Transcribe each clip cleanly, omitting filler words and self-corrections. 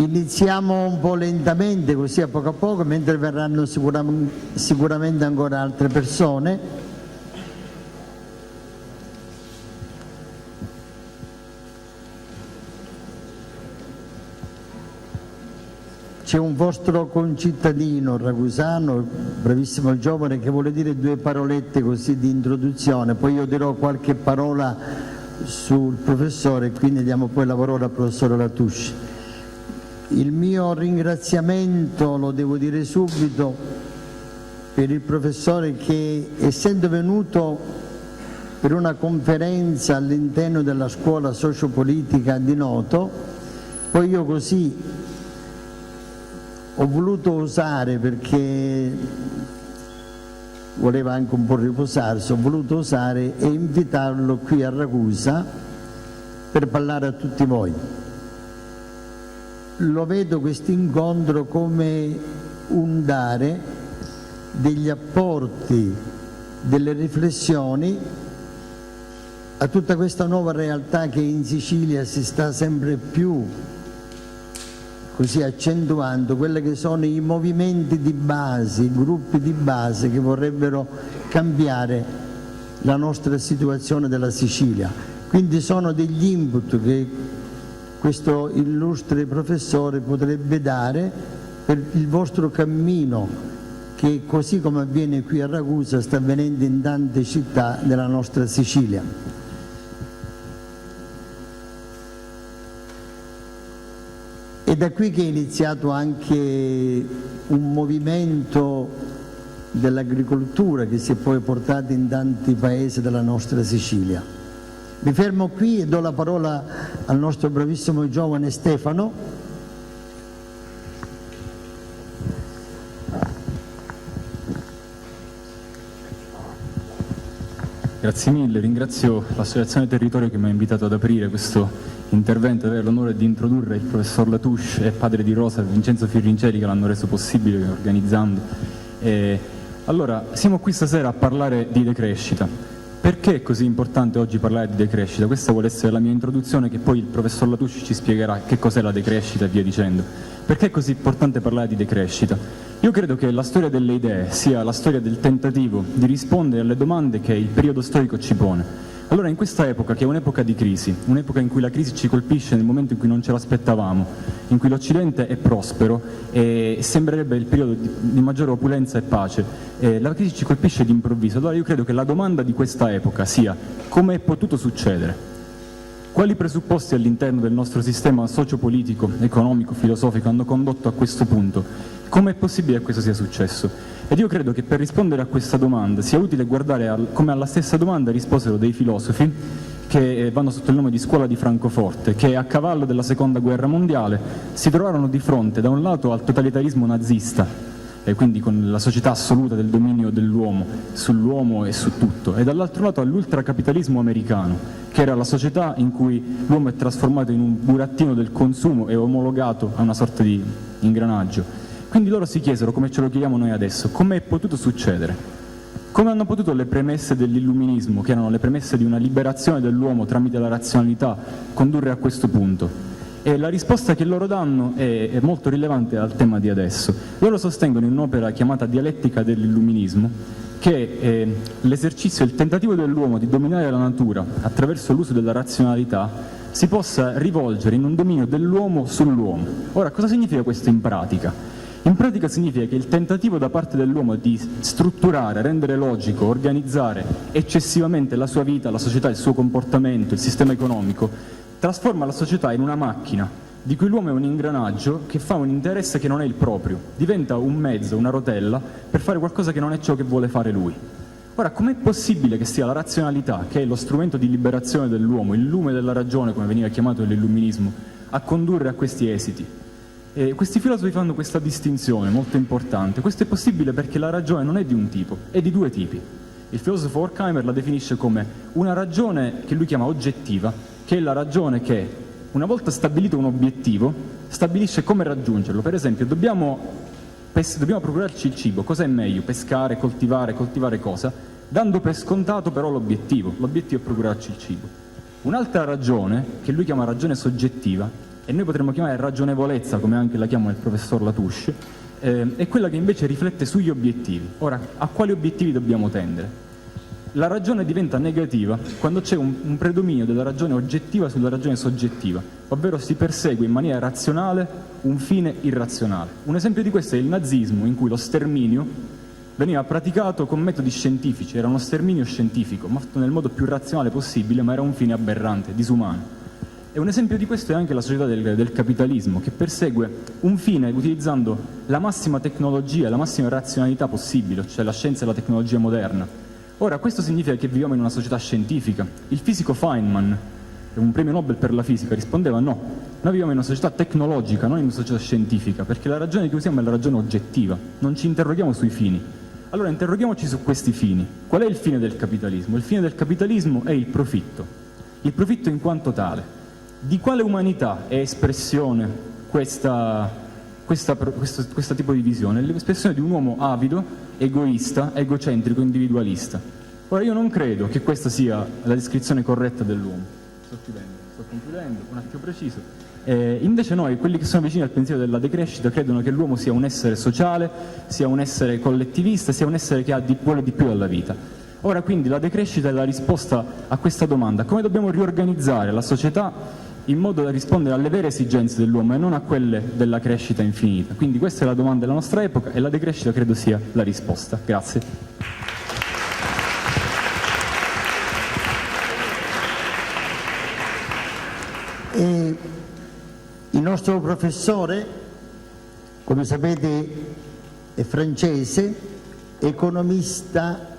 Iniziamo un po' lentamente, così a poco, mentre verranno sicuramente ancora altre persone. C'è un vostro concittadino ragusano, bravissimo giovane, che vuole dire due parolette così di introduzione, poi io dirò qualche parola sul professore e quindi diamo poi la parola al professore Latouche. Il mio ringraziamento, lo devo dire subito, per il professore che, essendo venuto per una conferenza all'interno della scuola sociopolitica di Noto, poi io così ho voluto osare, perché voleva anche un po' riposarsi, ho voluto osare e invitarlo qui a Ragusa per parlare a tutti voi. Lo vedo questo incontro come un dare degli apporti, delle riflessioni a tutta questa nuova realtà che in Sicilia si sta sempre più così accentuando, quelli che sono i movimenti di base, i gruppi di base che vorrebbero cambiare la nostra situazione della Sicilia. Quindi sono degli input che questo illustre professore potrebbe dare per il vostro cammino, che così come avviene qui a Ragusa sta avvenendo in tante città della nostra Sicilia. È da qui che è iniziato anche un movimento dell'agricoltura che si è poi portato in tanti paesi della nostra Sicilia. Mi fermo qui e do la parola al nostro bravissimo giovane Stefano. Grazie mille, ringrazio l'Associazione Territorio che mi ha invitato ad aprire questo intervento, avere l'onore di introdurre il professor Latouche e padre di Rosa, Vincenzo Firrincelli, che l'hanno reso possibile organizzando. Allora, siamo qui stasera a parlare di decrescita. Perché è così importante oggi parlare di decrescita? Questa vuole essere la mia introduzione, che poi il professor Latouche ci spiegherà che cos'è la decrescita e via dicendo. Perché è così importante parlare di decrescita? Io credo che la storia delle idee sia la storia del tentativo di rispondere alle domande che il periodo storico ci pone. Allora, in questa epoca, che è un'epoca di crisi, un'epoca in cui la crisi ci colpisce nel momento in cui non ce l'aspettavamo, in cui l'Occidente è prospero e sembrerebbe il periodo di maggiore opulenza e pace, la crisi ci colpisce d'improvviso. Allora io credo che la domanda di questa epoca sia: come è potuto succedere? Quali presupposti all'interno del nostro sistema sociopolitico, economico, filosofico hanno condotto a questo punto? Come è possibile che questo sia successo? Ed io credo che per rispondere a questa domanda sia utile guardare come alla stessa domanda risposero dei filosofi che vanno sotto il nome di Scuola di Francoforte, che a cavallo della Seconda Guerra Mondiale si trovarono di fronte da un lato al totalitarismo nazista, e quindi con la società assoluta del dominio dell'uomo sull'uomo e su tutto, e dall'altro lato all'ultracapitalismo americano, che era la società in cui l'uomo è trasformato in un burattino del consumo e omologato a una sorta di ingranaggio. Quindi loro si chiesero, come ce lo chiediamo noi adesso, come è potuto succedere? Come hanno potuto le premesse dell'illuminismo, che erano le premesse di una liberazione dell'uomo tramite la razionalità, condurre a questo punto? E la risposta che loro danno è molto rilevante al tema di adesso. Loro sostengono in un'opera chiamata Dialettica dell'illuminismo che l'esercizio, il tentativo dell'uomo di dominare la natura attraverso l'uso della razionalità si possa rivolgere in un dominio dell'uomo sull'uomo. Ora, cosa significa questo in pratica? In pratica significa che il tentativo da parte dell'uomo di strutturare, rendere logico, organizzare eccessivamente la sua vita, la società, il suo comportamento, il sistema economico, trasforma la società in una macchina di cui l'uomo è un ingranaggio che fa un interesse che non è il proprio, diventa un mezzo, una rotella per fare qualcosa che non è ciò che vuole fare lui. Ora, com'è possibile che sia la razionalità, che è lo strumento di liberazione dell'uomo, il lume della ragione, come veniva chiamato l'illuminismo, a condurre a questi esiti? Questi filosofi fanno questa distinzione molto importante. Questo è possibile perché la ragione non è di un tipo, è di due tipi. Il filosofo Horkheimer la definisce come una ragione che lui chiama oggettiva, che è la ragione che, una volta stabilito un obiettivo, stabilisce come raggiungerlo. Per esempio, dobbiamo procurarci il cibo. Cos'è meglio? Pescare, coltivare cosa? Dando per scontato però l'obiettivo. L'obiettivo è procurarci il cibo. Un'altra ragione, che lui chiama ragione soggettiva, è e noi potremmo chiamare ragionevolezza, come anche la chiama il professor Latouche, è quella che invece riflette sugli obiettivi. Ora, a quali obiettivi dobbiamo tendere? La ragione diventa negativa quando c'è un predominio della ragione oggettiva sulla ragione soggettiva, ovvero si persegue in maniera razionale un fine irrazionale. Un esempio di questo è il nazismo, in cui lo sterminio veniva praticato con metodi scientifici, era uno sterminio scientifico, fatto nel modo più razionale possibile, ma era un fine aberrante, disumano. E un esempio di questo è anche la società del capitalismo, che persegue un fine utilizzando la massima tecnologia, la massima razionalità possibile, cioè la scienza e la tecnologia moderna. Ora, questo significa che viviamo in una società scientifica. Il fisico Feynman, un premio Nobel per la fisica, rispondeva no, noi viviamo in una società tecnologica, non in una società scientifica, perché la ragione che usiamo è la ragione oggettiva, non ci interroghiamo sui fini. Allora interroghiamoci su questi fini. Qual è il fine del capitalismo? Il fine del capitalismo è il profitto in quanto tale. Di quale umanità è espressione questo tipo di visione? È l'espressione di un uomo avido, egoista, egocentrico, individualista. Ora, io non credo che questa sia la descrizione corretta dell'uomo. Sto concludendo, un attimo preciso. Invece noi, quelli che sono vicini al pensiero della decrescita, credono che l'uomo sia un essere sociale, sia un essere collettivista, sia un essere che vuole di più dalla vita. Ora, quindi, la decrescita è la risposta a questa domanda. Come dobbiamo riorganizzare la società in modo da rispondere alle vere esigenze dell'uomo e non a quelle della crescita infinita? Quindi questa è la domanda della nostra epoca e la decrescita credo sia la risposta. Grazie. E il nostro professore, come sapete, è francese, economista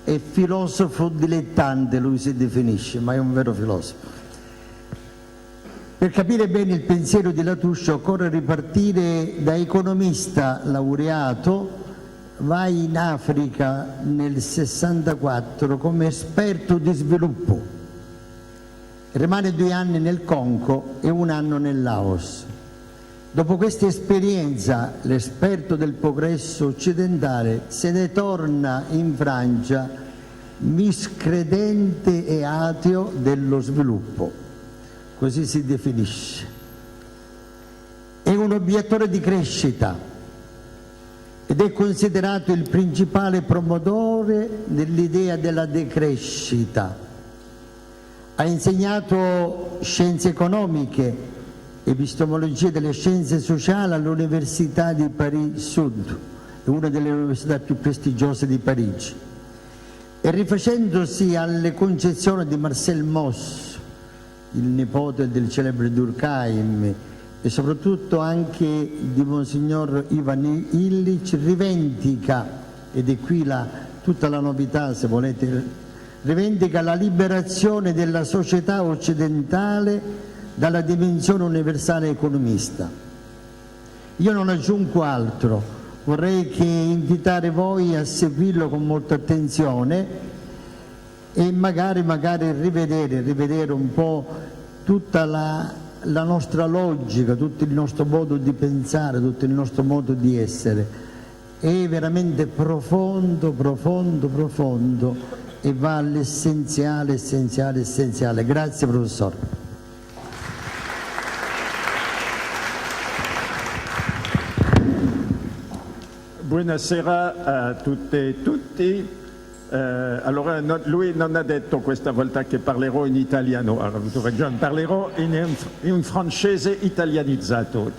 e filosofo dilettante, lui si definisce, ma è un vero filosofo. Per capire bene il pensiero di Latouche occorre ripartire da economista laureato, va in Africa nel 64 come esperto di sviluppo, rimane 2 anni nel Congo e 1 anno nel Laos. Dopo questa esperienza, l'esperto del progresso occidentale se ne torna in Francia miscredente e ateo dello sviluppo. Così si definisce. È un obiettore di crescita ed è considerato il principale promotore dell'idea della decrescita. Ha insegnato scienze economiche, epistemologia delle scienze sociali all'Università di Paris Sud, una delle università più prestigiose di Parigi. E rifacendosi alle concezioni di Marcel Mauss, il nipote del celebre Durkheim, e soprattutto anche di Monsignor Ivan Illich, rivendica, ed è qui tutta la novità se volete, rivendica la liberazione della società occidentale dalla dimensione universale economista. Io non aggiungo altro, vorrei che invitare voi a seguirlo con molta attenzione e magari rivedere un po' tutta la nostra logica, tutto il nostro modo di pensare, tutto il nostro modo di essere. È veramente profondo e va all'essenziale. Grazie professore. Buonasera a tutte e tutti. Allora, lui non ha detto questa volta che parlerò in italiano, ha avuto ragione, parlerò in francese italianizzato.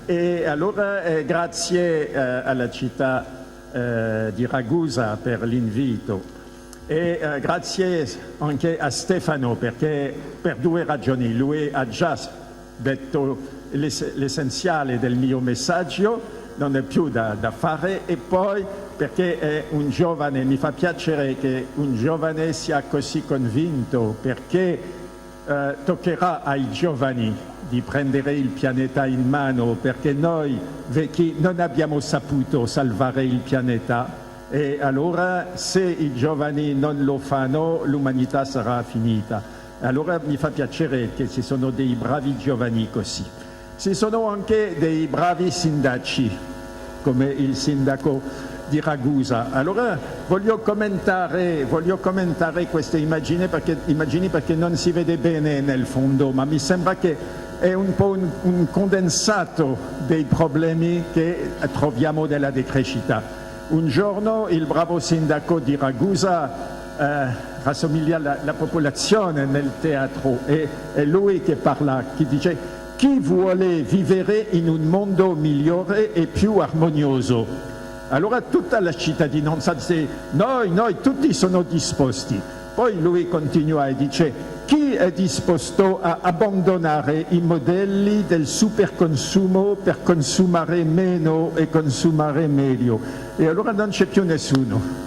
E allora grazie alla città di Ragusa per l'invito e grazie anche a Stefano perché per 2 ragioni. Lui ha già detto l'essenziale del mio messaggio, non è più da fare, e poi perché è un giovane, mi fa piacere che un giovane sia così convinto, perché toccherà ai giovani di prendere il pianeta in mano, perché noi vecchi non abbiamo saputo salvare il pianeta e allora se i giovani non lo fanno l'umanità sarà finita. Allora mi fa piacere che ci sono dei bravi giovani così. Ci sono anche dei bravi sindaci, come il sindaco di Ragusa. Allora voglio commentare queste immagini perché non si vede bene nel fondo, ma mi sembra che è un po' un condensato dei problemi che troviamo nella decrescita. Un giorno il bravo sindaco di Ragusa rassomiglia la popolazione nel teatro e è lui che parla, che dice: chi vuole vivere in un mondo migliore e più armonioso? Allora tutta la cittadinanza dice: noi tutti sono disposti. Poi lui continua e dice: chi è disposto a abbandonare i modelli del superconsumo per consumare meno e consumare meglio? E allora non c'è più nessuno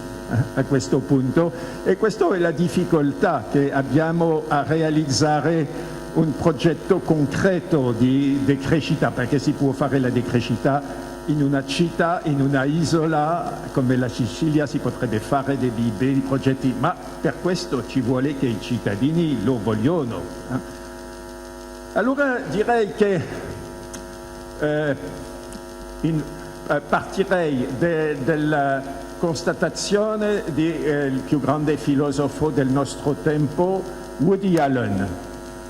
a questo punto, e questa è la difficoltà che abbiamo a realizzare un progetto concreto di decrescita, perché si può fare la decrescita in una città, in una isola come la Sicilia, si potrebbe fare dei bei progetti, ma per questo ci vuole che i cittadini lo vogliono. Allora direi che partirei dalla constatazione del più grande filosofo del nostro tempo, Woody Allen.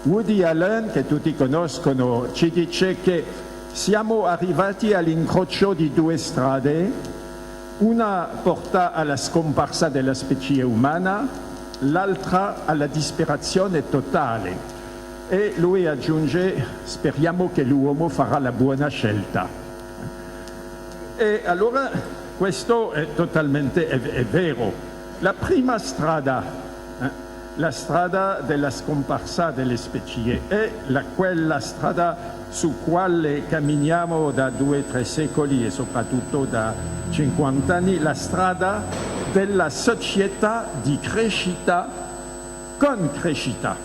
Woody Allen, che tutti conoscono, ci dice che siamo arrivati all'incrocio di due strade, una porta alla scomparsa della specie umana, l'altra alla disperazione totale. E lui aggiunge: speriamo che l'uomo farà la buona scelta. E allora questo è totalmente è vero. La prima strada, la strada della scomparsa delle specie, è quella strada su quale camminiamo da 2-3 secoli e soprattutto da 50 anni, la strada della società di crescita con crescita.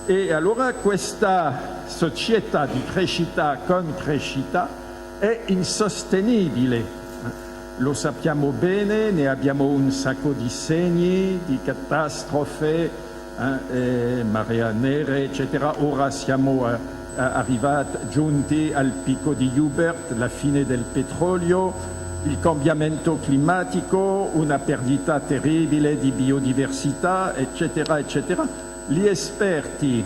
E allora questa società di crescita con crescita è insostenibile. Lo sappiamo bene, ne abbiamo un sacco di segni, di catastrofe, marea nere, eccetera. Ora siamo giunti al picco di Hubert, la fine del petrolio, il cambiamento climatico, una perdita terribile di biodiversità, eccetera, eccetera. Gli esperti,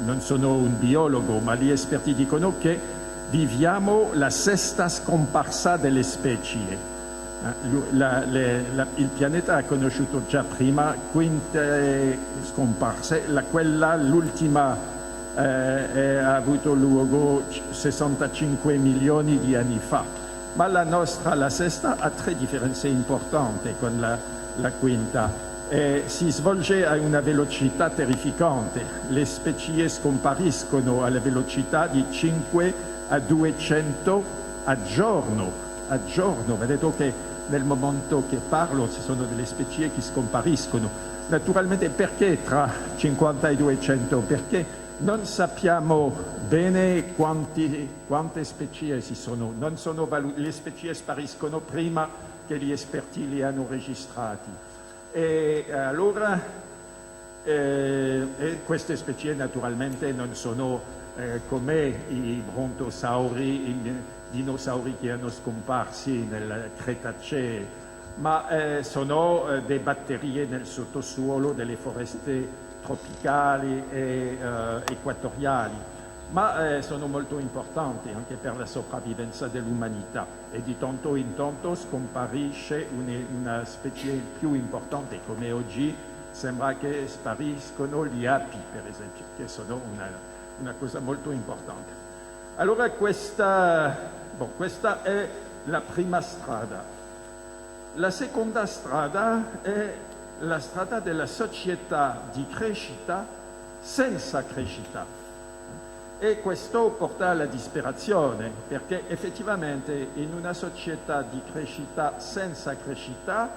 non sono un biologo, ma gli esperti dicono che viviamo la sesta scomparsa delle specie. Il pianeta ha conosciuto già prima quinte scomparse, l'ultima ha avuto luogo 65 milioni di anni fa, ma la sesta, ha 3 differenze importanti con la quinta. Si svolge a una velocità terrificante. Le specie scompariscono alla velocità di 5 a 200 a giorno. Vedete che nel momento che parlo ci sono delle specie che scompariscono. Naturalmente perché tra 50 e 200? Perché non sappiamo bene quante specie ci sono. Le specie spariscono prima che gli esperti li hanno registrati. E allora queste specie naturalmente non sono come i brontosauri, i dinosauri che hanno scomparsi nel Cretaceo, ma sono dei batterie nel sottosuolo delle foreste tropicali e equatoriali, ma sono molto importanti anche per la sopravvivenza dell'umanità, e di tanto in tanto scomparisce una specie più importante, come oggi sembra che spariscono gli api, per esempio, che sono una cosa molto importante. Allora questa è la prima strada. La seconda strada è la strada della società di crescita senza crescita. E questo porta alla disperazione, perché effettivamente in una società di crescita senza crescita,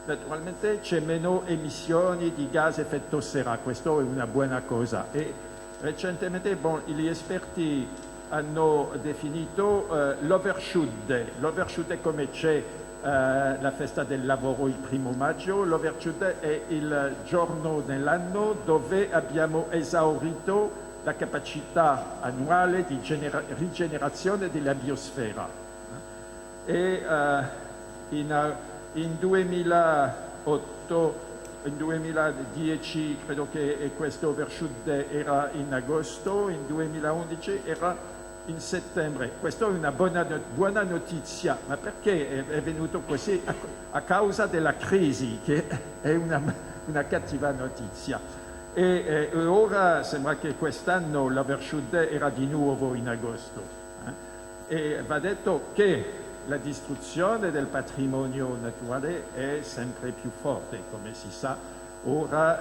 naturalmente c'è meno emissioni di gas a effetto serra, questo è una buona cosa. E recentemente gli esperti hanno definito l'overshoot. L'overshoot è come c'è la festa del lavoro il 1° maggio, l'overshoot è il giorno nell'anno dove abbiamo esaurito la capacità annuale di rigenerazione della biosfera. E in 2008 in 2010 credo che questo overshoot era in agosto, in 2011 era in settembre. Questa è una buona notizia, ma perché è venuto così? A causa della crisi, che è una cattiva notizia. E ora sembra che quest'anno l'overshoot era di nuovo in agosto. E va detto che la distruzione del patrimonio naturale è sempre più forte, come si sa. Ora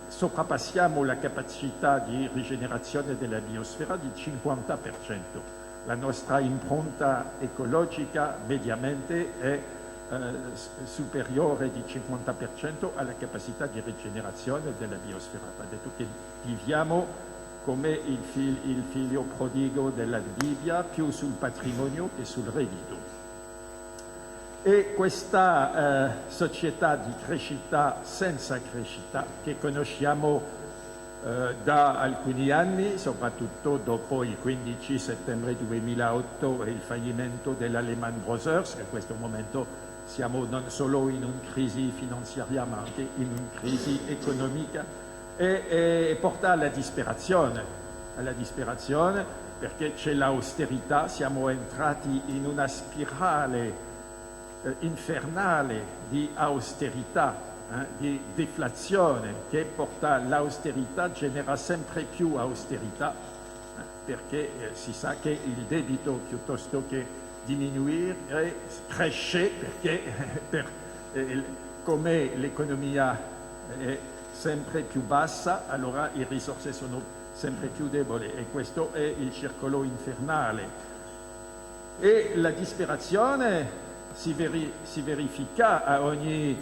sovrappassiamo la capacità di rigenerazione della biosfera di 50%. La nostra impronta ecologica mediamente è superiore di 50% alla capacità di rigenerazione della biosfera. Va detto che viviamo come il figlio prodigo della Bibbia, più sul patrimonio che sul reddito. E questa società di crescita senza crescita, che conosciamo da alcuni anni, soprattutto dopo il 15 settembre 2008 e il fallimento della Lehman Brothers, che in questo momento siamo non solo in una crisi finanziaria ma anche in una crisi economica, e porta alla disperazione perché c'è l'austerità, siamo entrati in una spirale infernale di austerità, di deflazione, che porta l'austerità, genera sempre più austerità, perché si sa che il debito piuttosto che diminuire cresce, perché come l'economia è sempre più bassa, allora le risorse sono sempre più deboli, e questo è il circolo infernale. E la disperazione si verifica a ogni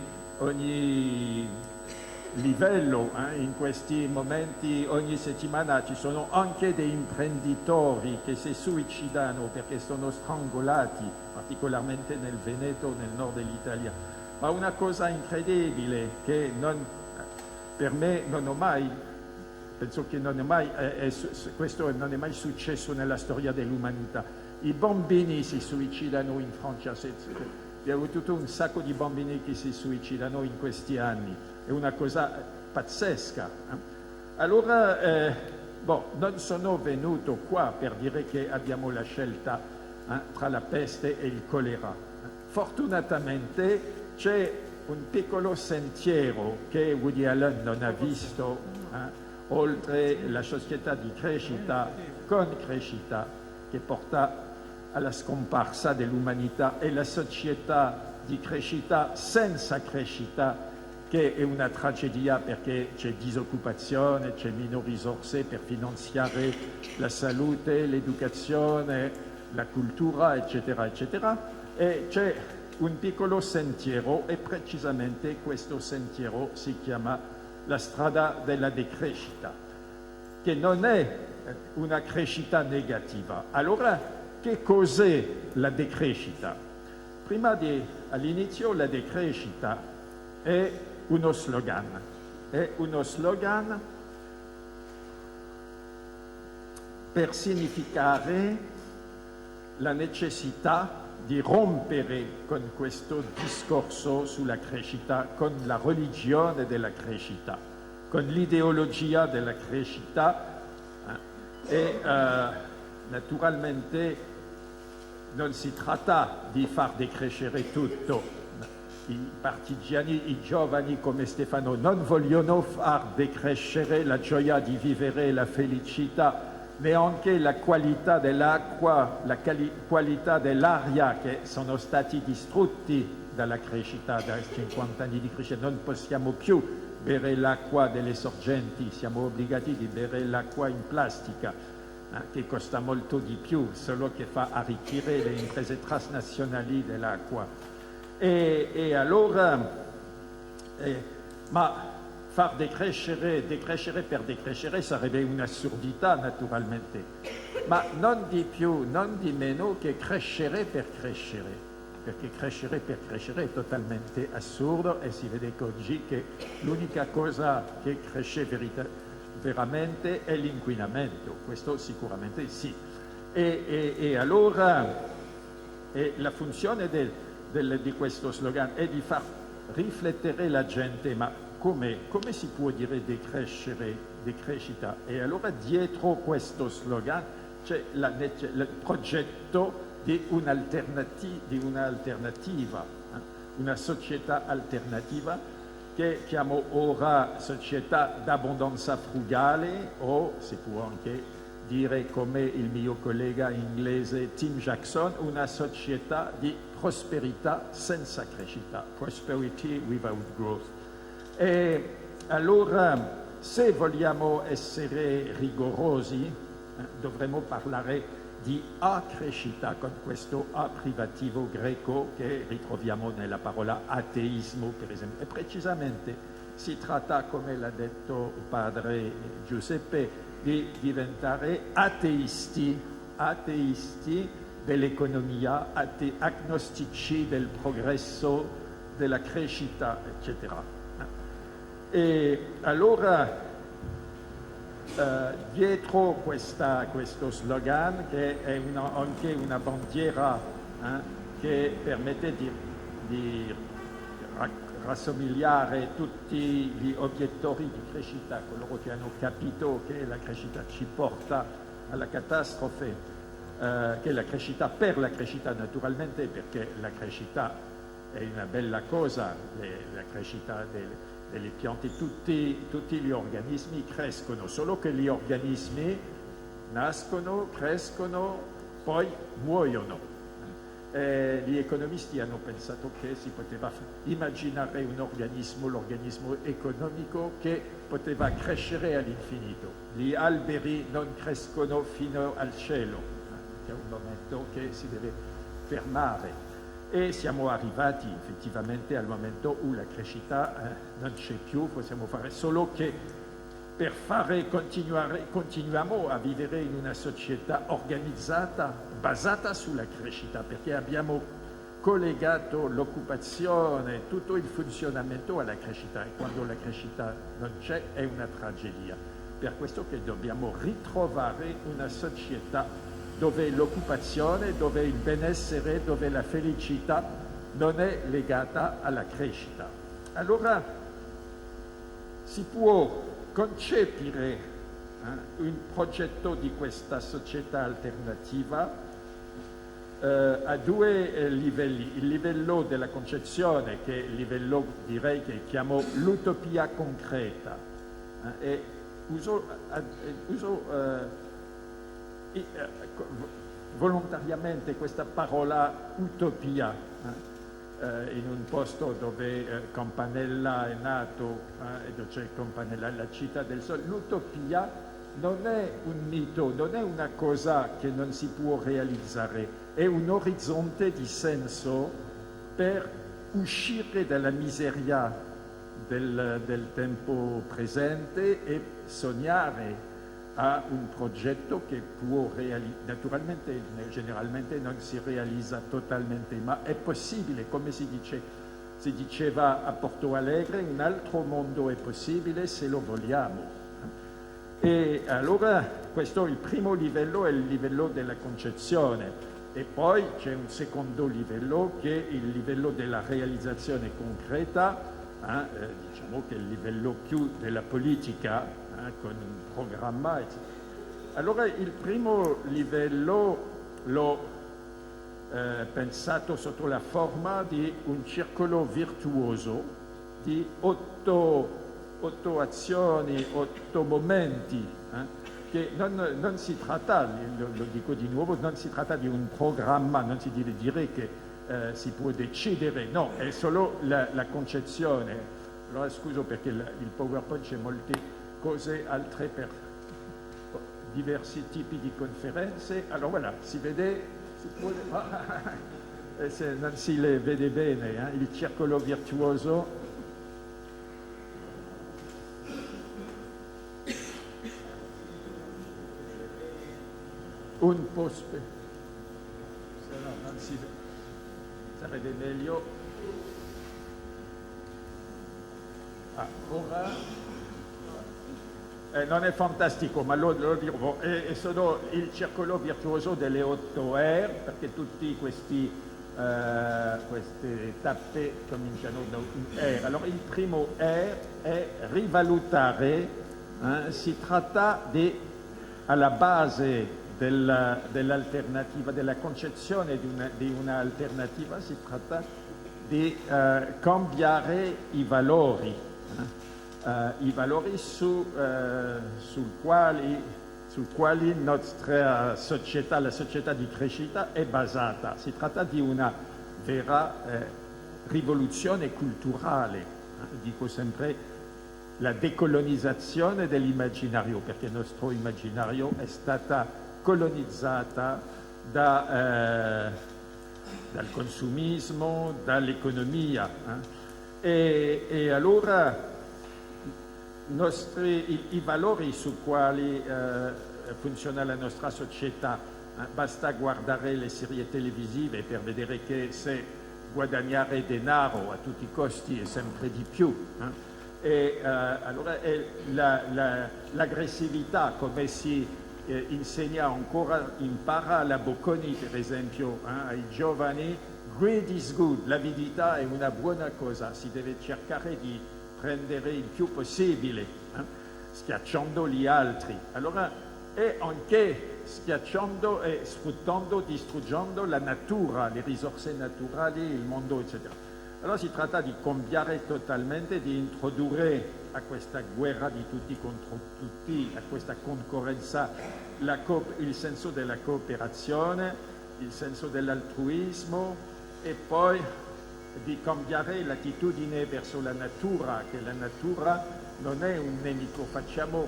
livello. In questi momenti, ogni settimana, ci sono anche dei imprenditori che si suicidano perché sono strangolati, particolarmente nel Veneto, nel nord dell'Italia. Ma una cosa incredibile che per me non ho mai, penso che questo non è mai successo nella storia dell'umanità. I bambini si suicidano in Francia, abbiamo avuto un sacco di bambini che si suicidano in questi anni, è una cosa pazzesca. Allora, non sono venuto qua per dire che abbiamo la scelta tra la peste e il colera. Fortunatamente c'è un piccolo sentiero che Woody Allen non ha visto, oltre la società di crescita con crescita, che porta alla scomparsa dell'umanità, e la società di crescita senza crescita, che è una tragedia perché c'è disoccupazione, c'è meno risorse per finanziare la salute, l'educazione, la cultura, eccetera, eccetera. E c'è un piccolo sentiero, e precisamente questo sentiero si chiama la strada della decrescita, che non è una crescita negativa. Allora, che cos'è la decrescita? All'inizio la decrescita è uno slogan per significare la necessità di rompere con questo discorso sulla crescita, con la religione della crescita, con l'ideologia della crescita, e naturalmente non si tratta di far decrescere tutto. I partigiani, i giovani come Stefano, non vogliono far decrescere la gioia di vivere, la felicità, neanche la qualità dell'acqua, la qualità dell'aria, che sono stati distrutti dalla crescita, da 50 anni di crescita. Non possiamo più bere l'acqua delle sorgenti, siamo obbligati di bere l'acqua in plastica, che costa molto di più, solo che fa arricchire le imprese transnazionali dell'acqua. E allora, ma far decrescere per decrescere sarebbe un'assurdità, naturalmente, ma non di più, non di meno che crescere per crescere, perché crescere per crescere è totalmente assurdo, e si vede oggi che l'unica cosa che cresce veramente è l'inquinamento, questo sicuramente sì. E allora la funzione di questo slogan è di far riflettere la gente, ma come si può dire decrescita? E allora dietro questo slogan c'è il progetto di un'alternativa, una società alternativa che chiamo ora società d'abbondanza frugale, o si può anche dire, come il mio collega inglese Tim Jackson, una società di prosperità senza crescita, prosperity without growth. E allora, se vogliamo essere rigorosi, dovremmo parlare di acrescita, con questo A privativo greco che ritroviamo nella parola ateismo, per esempio. E precisamente si tratta, come l'ha detto il padre Giuseppe, di diventare ateisti dell'economia, agnostici del progresso, della crescita, eccetera. E allora dietro questo slogan, che è anche una bandiera che permette di rassomigliare tutti gli obiettori di crescita, coloro che hanno capito che la crescita ci porta alla catastrofe, che la crescita per la crescita naturalmente, perché la crescita è una bella cosa, la crescita delle piante, tutti gli organismi crescono, solo che gli organismi nascono, crescono, poi muoiono. Gli economisti hanno pensato che si poteva immaginare un organismo, l'organismo economico, che poteva crescere all'infinito. Gli alberi non crescono fino al cielo, c'è un momento che si deve fermare. E siamo arrivati effettivamente al momento où la crescita non c'è più, possiamo fare solo che per fare continuiamo a vivere in una società organizzata, basata sulla crescita, perché abbiamo collegato l'occupazione, tutto il funzionamento alla crescita, e quando la crescita non c'è è una tragedia. Per questo che dobbiamo ritrovare una società dove l'occupazione, dove il benessere, dove la felicità non è legata alla crescita. Allora si può concepire un progetto di questa società alternativa a due livelli. Il livello della concezione, che è il livello, direi, che chiamo l'utopia concreta. E uso volontariamente questa parola utopia in un posto dove Campanella è nato, e dove c'è Campanella, la città del sole. L'utopia non è un mito, non è una cosa che non si può realizzare, è un orizzonte di senso per uscire dalla miseria del tempo presente e sognare a un progetto che può naturalmente, generalmente non si realizza totalmente, ma è possibile, come si diceva a Porto Alegre, un altro mondo è possibile se lo vogliamo. E allora questo, il primo livello, è il livello della concezione, e poi c'è un secondo livello che è il livello della realizzazione concreta, diciamo che è il livello più della politica, con un programma, eccetera. Allora il primo livello l'ho pensato sotto la forma di un circolo virtuoso di 8 azioni, 8 momenti, che non si tratta, lo dico di nuovo, non si tratta di un programma, non si deve dire che si può decidere, no, è solo la concezione. Allora scuso perché il PowerPoint c'è molte cose altre per diversi tipi di conferenze. Allora voilà, si vede, se non si le vede bene, il circolo virtuoso. Un po' se no non si vede, sarebbe meglio. Ora non è fantastico, ma lo dirò, è solo il circolo virtuoso delle 8 R, perché tutti questi queste tappe cominciano da un R. Allora il primo R è rivalutare, si tratta di, alla base dell'alternativa, della concezione di un'alternativa, si tratta di cambiare i valori su quali nostra società, la società di crescita, è basata. Si tratta di una vera rivoluzione culturale, dico sempre la decolonizzazione dell'immaginario, perché il nostro immaginario è stata colonizzata dal consumismo, dall'economia. E allora i valori su quali funziona la nostra società, basta guardare le serie televisive per vedere che se guadagnare denaro a tutti i costi è sempre di più. E allora l'aggressività, come si insegna ancora, impara alla Bocconi per esempio ai giovani, greed is good, l'avidità è una buona cosa, si deve cercare di prendere il più possibile, schiacciando gli altri. Allora, e anche schiacciando e sfruttando, distruggendo la natura, le risorse naturali, il mondo, eccetera. Allora si tratta di cambiare totalmente, di introdurre a questa guerra di tutti contro tutti, a questa concorrenza, il senso della cooperazione, il senso dell'altruismo e poi di cambiare l'attitudine verso la natura, che la natura non è un nemico, facciamo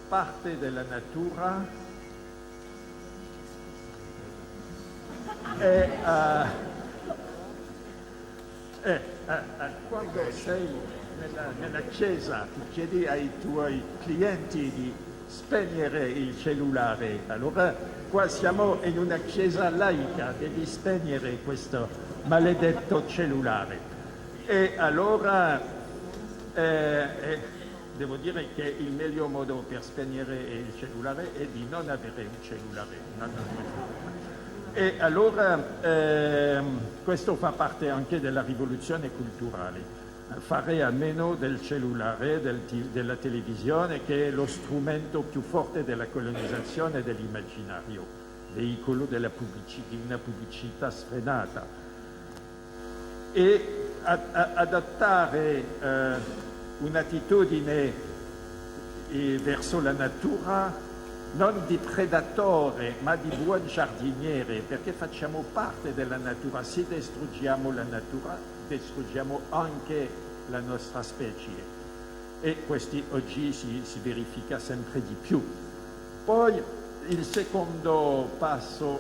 parte della natura quando sei nella chiesa tu chiedi ai tuoi clienti di spegnere il cellulare, allora qua siamo in una chiesa laica, devi spegnere questo maledetto cellulare. E allora devo dire che il miglior modo per spegnere il cellulare è di non avere un cellulare. E allora questo fa parte anche della rivoluzione culturale, fare a meno del cellulare, della televisione, che è lo strumento più forte della colonizzazione dell'immaginario, veicolo di una pubblicità sfrenata. E adottare un'attitudine verso la natura non di predatore ma di buon giardiniere, perché facciamo parte della natura. Se distruggiamo la natura, distruggiamo anche la nostra specie, e questo oggi si verifica sempre di più. Poi il secondo passo,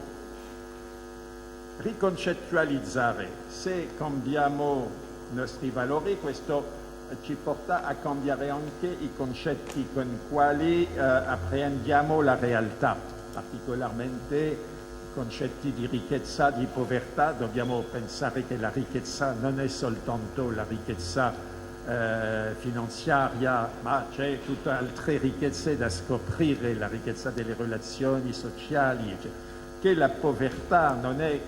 riconcettualizzare. Se cambiamo i nostri valori, questo ci porta a cambiare anche i concetti con quali apprendiamo la realtà, particolarmente i concetti di ricchezza, di povertà. Dobbiamo pensare che la ricchezza non è soltanto la ricchezza finanziaria, ma c'è tutte altre ricchezze da scoprire, la ricchezza delle relazioni sociali, che la povertà non è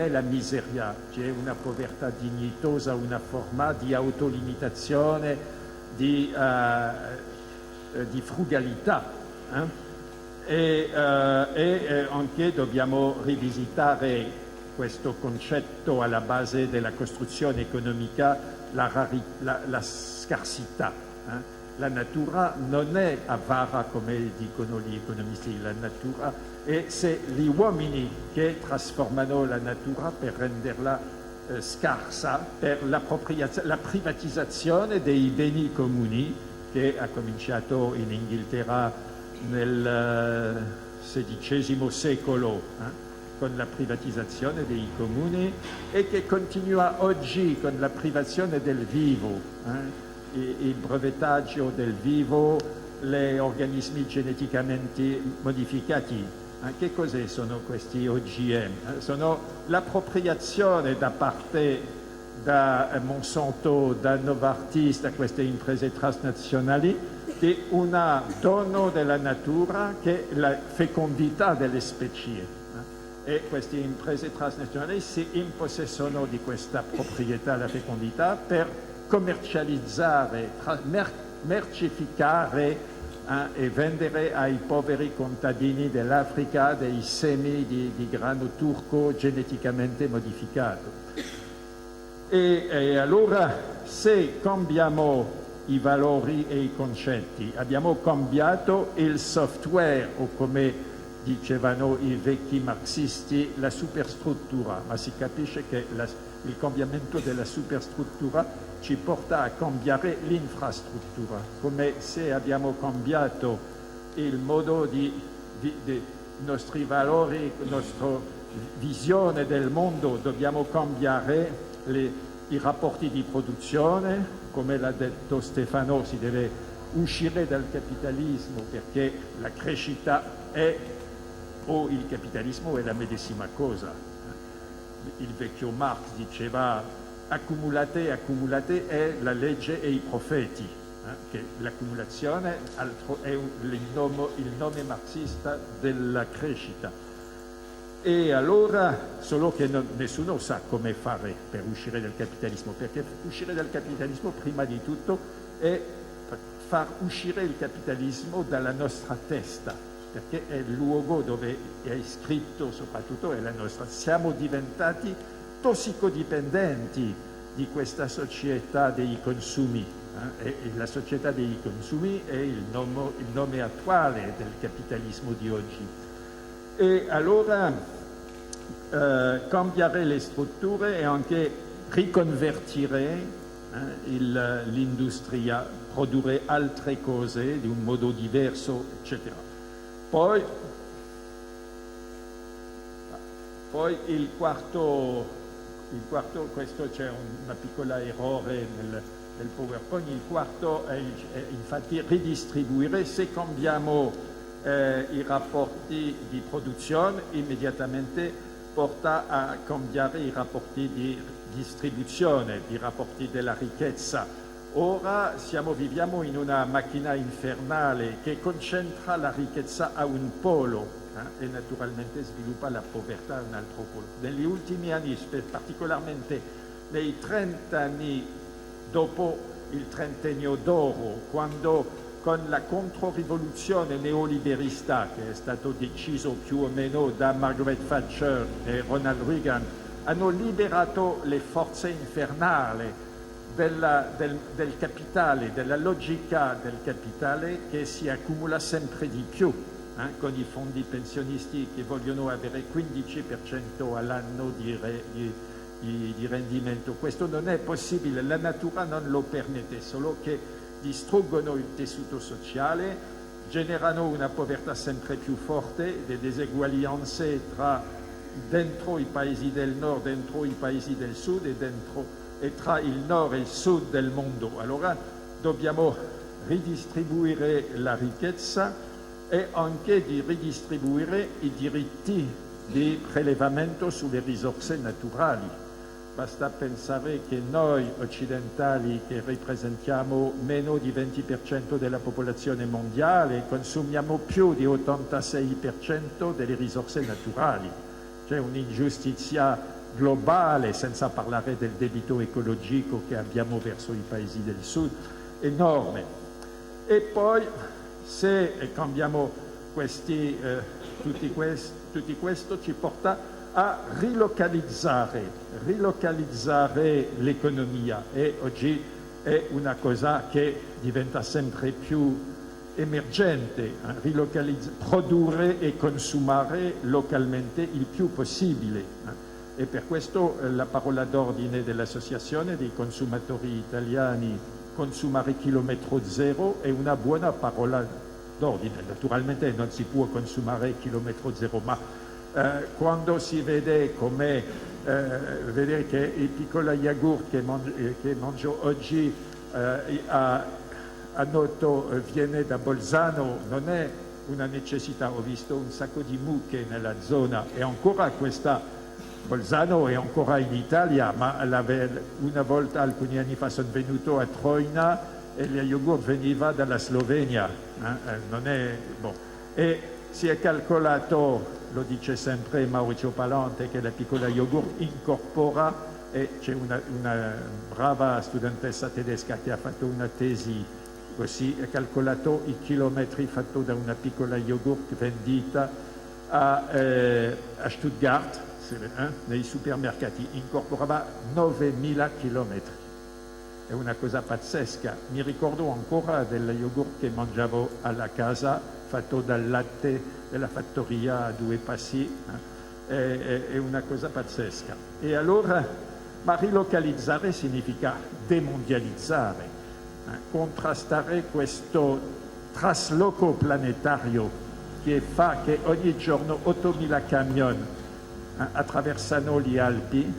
la miseria, c'è una povertà dignitosa, una forma di autolimitazione, di frugalità. E anche dobbiamo rivisitare questo concetto alla base della costruzione economica, la scarsità. La natura non è avara come dicono gli economisti, la natura è gli uomini che trasformano la natura per renderla scarsa, per la privatizzazione dei beni comuni, che ha cominciato in Inghilterra nel XVI secolo con la privatizzazione dei comuni, e che continua oggi con la privazione del vivo. Il brevettaggio del vivo, gli organismi geneticamente modificati. Che cos'è sono questi OGM? Sono l'appropriazione da parte da Monsanto, da Novartis, da queste imprese transnazionali, di un dono della natura che è la fecondità delle specie. e queste imprese transnazionali si impossessano di questa proprietà alla fecondità per commercializzare, mercificare e vendere ai poveri contadini dell'Africa dei semi di grano turco geneticamente modificato. E allora, se cambiamo i valori e i concetti, abbiamo cambiato il software, o come dicevano i vecchi marxisti, la superstruttura, ma si capisce che il cambiamento della superstruttura ci porta a cambiare l'infrastruttura, come se abbiamo cambiato il modo di nostri valori, la nostra visione del mondo, dobbiamo cambiare i rapporti di produzione, come l'ha detto Stefano, si deve uscire dal capitalismo perché la crescita o il capitalismo è la medesima cosa. Il vecchio Marx diceva accumulate, accumulate è la legge e i profeti, che l'accumulazione è il nome marxista della crescita. E allora, solo che nessuno sa come fare per uscire dal capitalismo, perché uscire dal capitalismo prima di tutto è far uscire il capitalismo dalla nostra testa, perché è il luogo dove è iscritto, soprattutto è la nostra. Siamo diventati tossicodipendenti di questa società dei consumi, e la società dei consumi è il nome attuale del capitalismo di oggi. E allora cambiare le strutture e anche riconvertire l'industria, produrre altre cose di un modo diverso, eccetera. Poi il quarto, questo c'è una piccola errore nel PowerPoint, il quarto è infatti ridistribuire. Se cambiamo i rapporti di produzione, immediatamente porta a cambiare i rapporti di distribuzione, i rapporti della ricchezza. Ora viviamo in una macchina infernale che concentra la ricchezza a un polo e naturalmente sviluppa la povertà a un altro polo. Negli ultimi anni, particolarmente nei 30 anni dopo il trentennio d'oro, quando con la controrivoluzione neoliberista che è stato deciso più o meno da Margaret Thatcher e Ronald Reagan, hanno liberato le forze infernali del capitale, della logica del capitale che si accumula sempre di più, con i fondi pensionisti che vogliono avere 15% all'anno di rendimento. Questo non è possibile, la natura non lo permette, solo che distruggono il tessuto sociale, generano una povertà sempre più forte, delle diseguaglianze dentro i paesi del nord, dentro i paesi del sud e tra il nord e il sud del mondo. Allora dobbiamo ridistribuire la ricchezza e anche di ridistribuire i diritti di prelevamento sulle risorse naturali. Basta pensare che noi occidentali, che rappresentiamo meno di 20% della popolazione mondiale, consumiamo più di 86% delle risorse naturali. C'è un'ingiustizia globale, senza parlare del debito ecologico che abbiamo verso i paesi del sud, enorme. E poi, se cambiamo tutti questo ci porta a rilocalizzare l'economia, e oggi è una cosa che diventa sempre più emergente, produrre e consumare localmente il più possibile. E per questo la parola d'ordine dell'Associazione dei consumatori italiani, consumare chilometro zero, è una buona parola d'ordine. Naturalmente non si può consumare chilometro zero, ma quando si vede vedere che il piccolo yogurt che mangio oggi a Noto viene da Bolzano, non è una necessità. Ho visto un sacco di mucche nella zona e ancora Bolzano è ancora in Italia, ma una volta, alcuni anni fa, sono venuto a Trojna e lo yogurt veniva dalla Slovenia. Non è, e si è calcolato lo dice sempre Maurizio Palante, che la piccola yogurt incorpora, e c'è una brava studentessa tedesca che ha fatto una tesi così, ha calcolato i chilometri fatti da una piccola yogurt vendita a Stuttgart, nei supermercati, incorporava 9.000 chilometri. È una cosa pazzesca. Mi ricordo ancora dello yogurt che mangiavo alla casa, fatto dal latte della fattoria a 2 passi. È una cosa pazzesca. E allora, ma rilocalizzare significa demondializzare, contrastare questo trasloco planetario che fa che ogni giorno 8.000 camion attraversano gli Alpi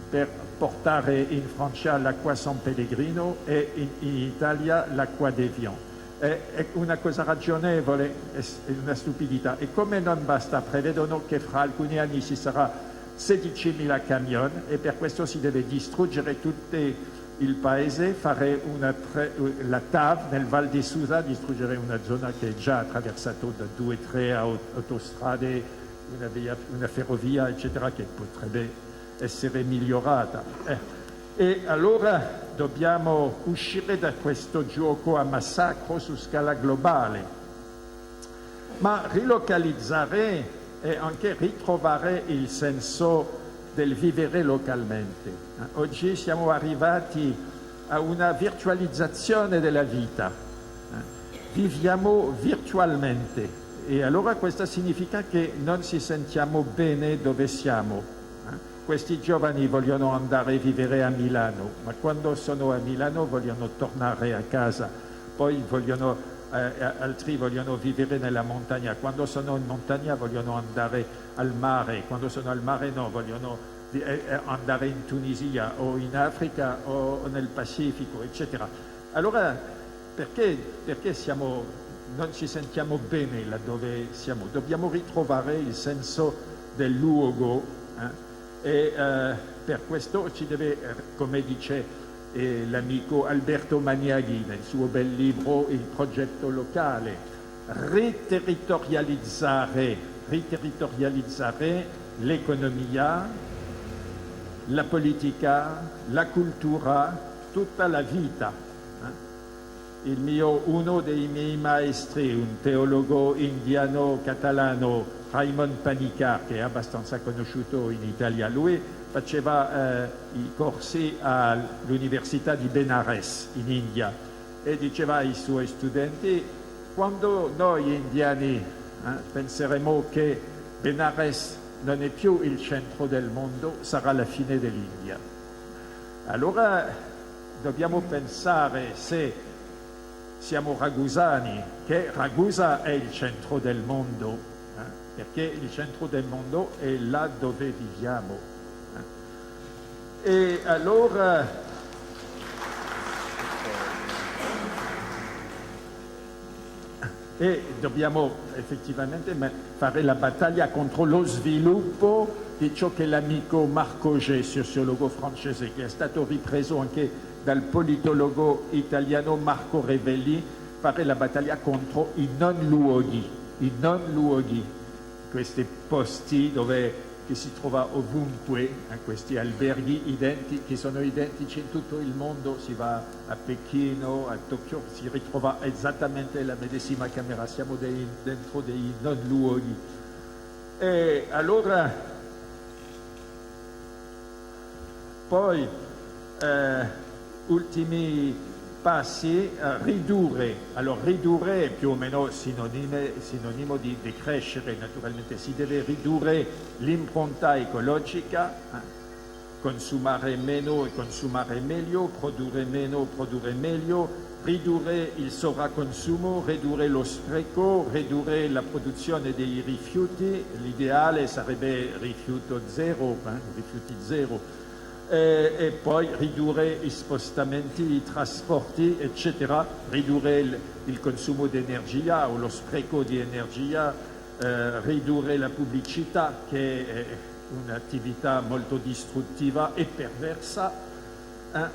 per portare in Francia l'acqua San Pellegrino e in Italia l'acqua d'Evian. È una cosa ragionevole, è una stupidità. E come non basta, prevedono che fra alcuni anni ci sarà 16.000 camion e per questo si deve distruggere tutto il paese, fare la TAV nel Val di Susa, distruggere una zona che è già attraversata da 2 o 3 autostrade, una ferrovia, eccetera, che potrebbe essere migliorata. E allora dobbiamo uscire da questo gioco a massacro su scala globale, ma rilocalizzare è anche ritrovare il senso del vivere localmente. Oggi siamo arrivati a una virtualizzazione della vita, viviamo virtualmente e allora questo significa che non ci sentiamo bene dove siamo. Questi giovani vogliono andare a vivere a Milano, ma quando sono a Milano vogliono tornare a casa, poi altri vogliono vivere nella montagna, quando sono in montagna vogliono andare al mare, quando sono al mare no, vogliono andare in Tunisia o in Africa o nel Pacifico, eccetera. Allora perché non ci sentiamo bene laddove siamo? Dobbiamo ritrovare il senso del luogo, e per questo ci deve, come dice l'amico Alberto Maniaghi nel suo bel libro Il progetto locale, riterritorializzare l'economia, la politica, la cultura, tutta la vita. Uno dei miei maestri, un teologo indiano catalano, Raymond Panikkar, che è abbastanza conosciuto in Italia, lui faceva i corsi all'Università di Benares in India e diceva ai suoi studenti: quando noi indiani penseremo che Benares non è più il centro del mondo, sarà la fine dell'India. Allora dobbiamo pensare, se siamo ragusani, che Ragusa è il centro del mondo, perché il centro del mondo è là dove viviamo. E allora dobbiamo effettivamente fare la battaglia contro lo sviluppo di ciò che l'amico Marco G, sociologo francese, che è stato ripreso anche dal politologo italiano Marco Revelli, fare la battaglia contro i non luoghi, questi posti che si trova ovunque, questi alberghi che sono identici in tutto il mondo. Si va a Pechino, a Tokyo, si ritrova esattamente la medesima camera, siamo dentro dei non luoghi. E allora poi ultimi passi, ridurre. Allora, ridurre è più o meno sinonimo di decrescere, naturalmente. Si deve ridurre l'impronta ecologica, consumare meno e consumare meglio, produrre meno, produrre meglio, ridurre il sovraconsumo, ridurre lo spreco, ridurre la produzione dei rifiuti. L'ideale sarebbe rifiuti zero. E poi ridurre i spostamenti, i trasporti, eccetera, ridurre il consumo di energia o lo spreco di energia, ridurre la pubblicità, che è un'attività molto distruttiva e perversa,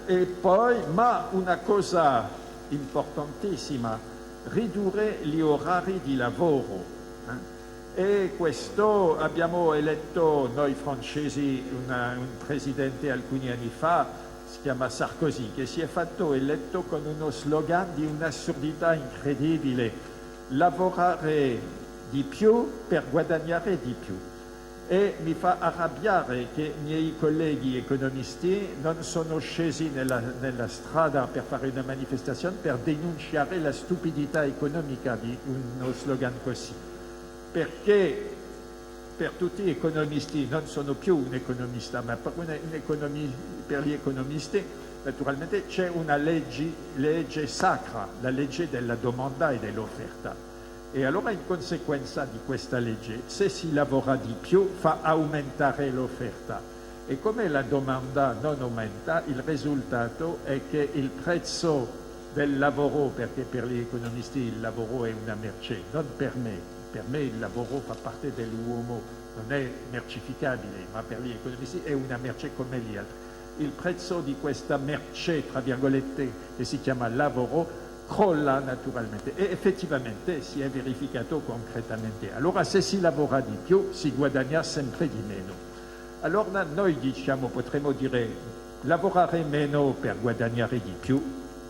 e poi, ma una cosa importantissima, ridurre gli orari di lavoro. E questo abbiamo eletto noi francesi un presidente alcuni anni fa, si chiama Sarkozy, che si è fatto eletto con uno slogan di un'assurdità incredibile: lavorare di più per guadagnare di più. E mi fa arrabbiare che i miei colleghi economisti non sono scesi nella strada per fare una manifestazione per denunciare la stupidità economica di uno slogan così. Perché per tutti gli economisti, non sono più un economista, ma per gli economisti naturalmente c'è una legge sacra, la legge della domanda e dell'offerta. E allora in conseguenza di questa legge, se si lavora di più, fa aumentare l'offerta. E come la domanda non aumenta, il risultato è che il prezzo del lavoro, perché per gli economisti il lavoro è una merce, non per me. Per me il lavoro fa parte dell'uomo, non è mercificabile, ma per gli economisti è una merce come gli altri. Il prezzo di questa merce, tra virgolette, che si chiama lavoro, crolla naturalmente e effettivamente si è verificato concretamente. Allora se si lavora di più si guadagna sempre di meno. Allora noi diciamo, potremmo dire, lavorare meno per guadagnare di più,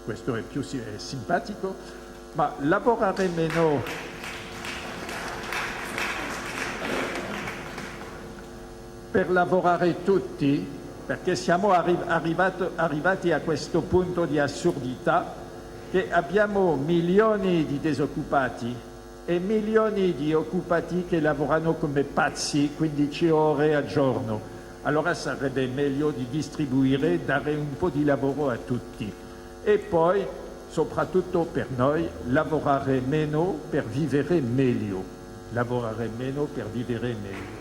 questo è più simpatico, ma lavorare meno per lavorare tutti, perché siamo arrivati a questo punto di assurdità che abbiamo milioni di disoccupati e milioni di occupati che lavorano come pazzi 15 ore al giorno. Allora sarebbe meglio di distribuire, dare un po' di lavoro a tutti. E poi, soprattutto per noi, lavorare meno per vivere meglio. Lavorare meno per vivere meglio.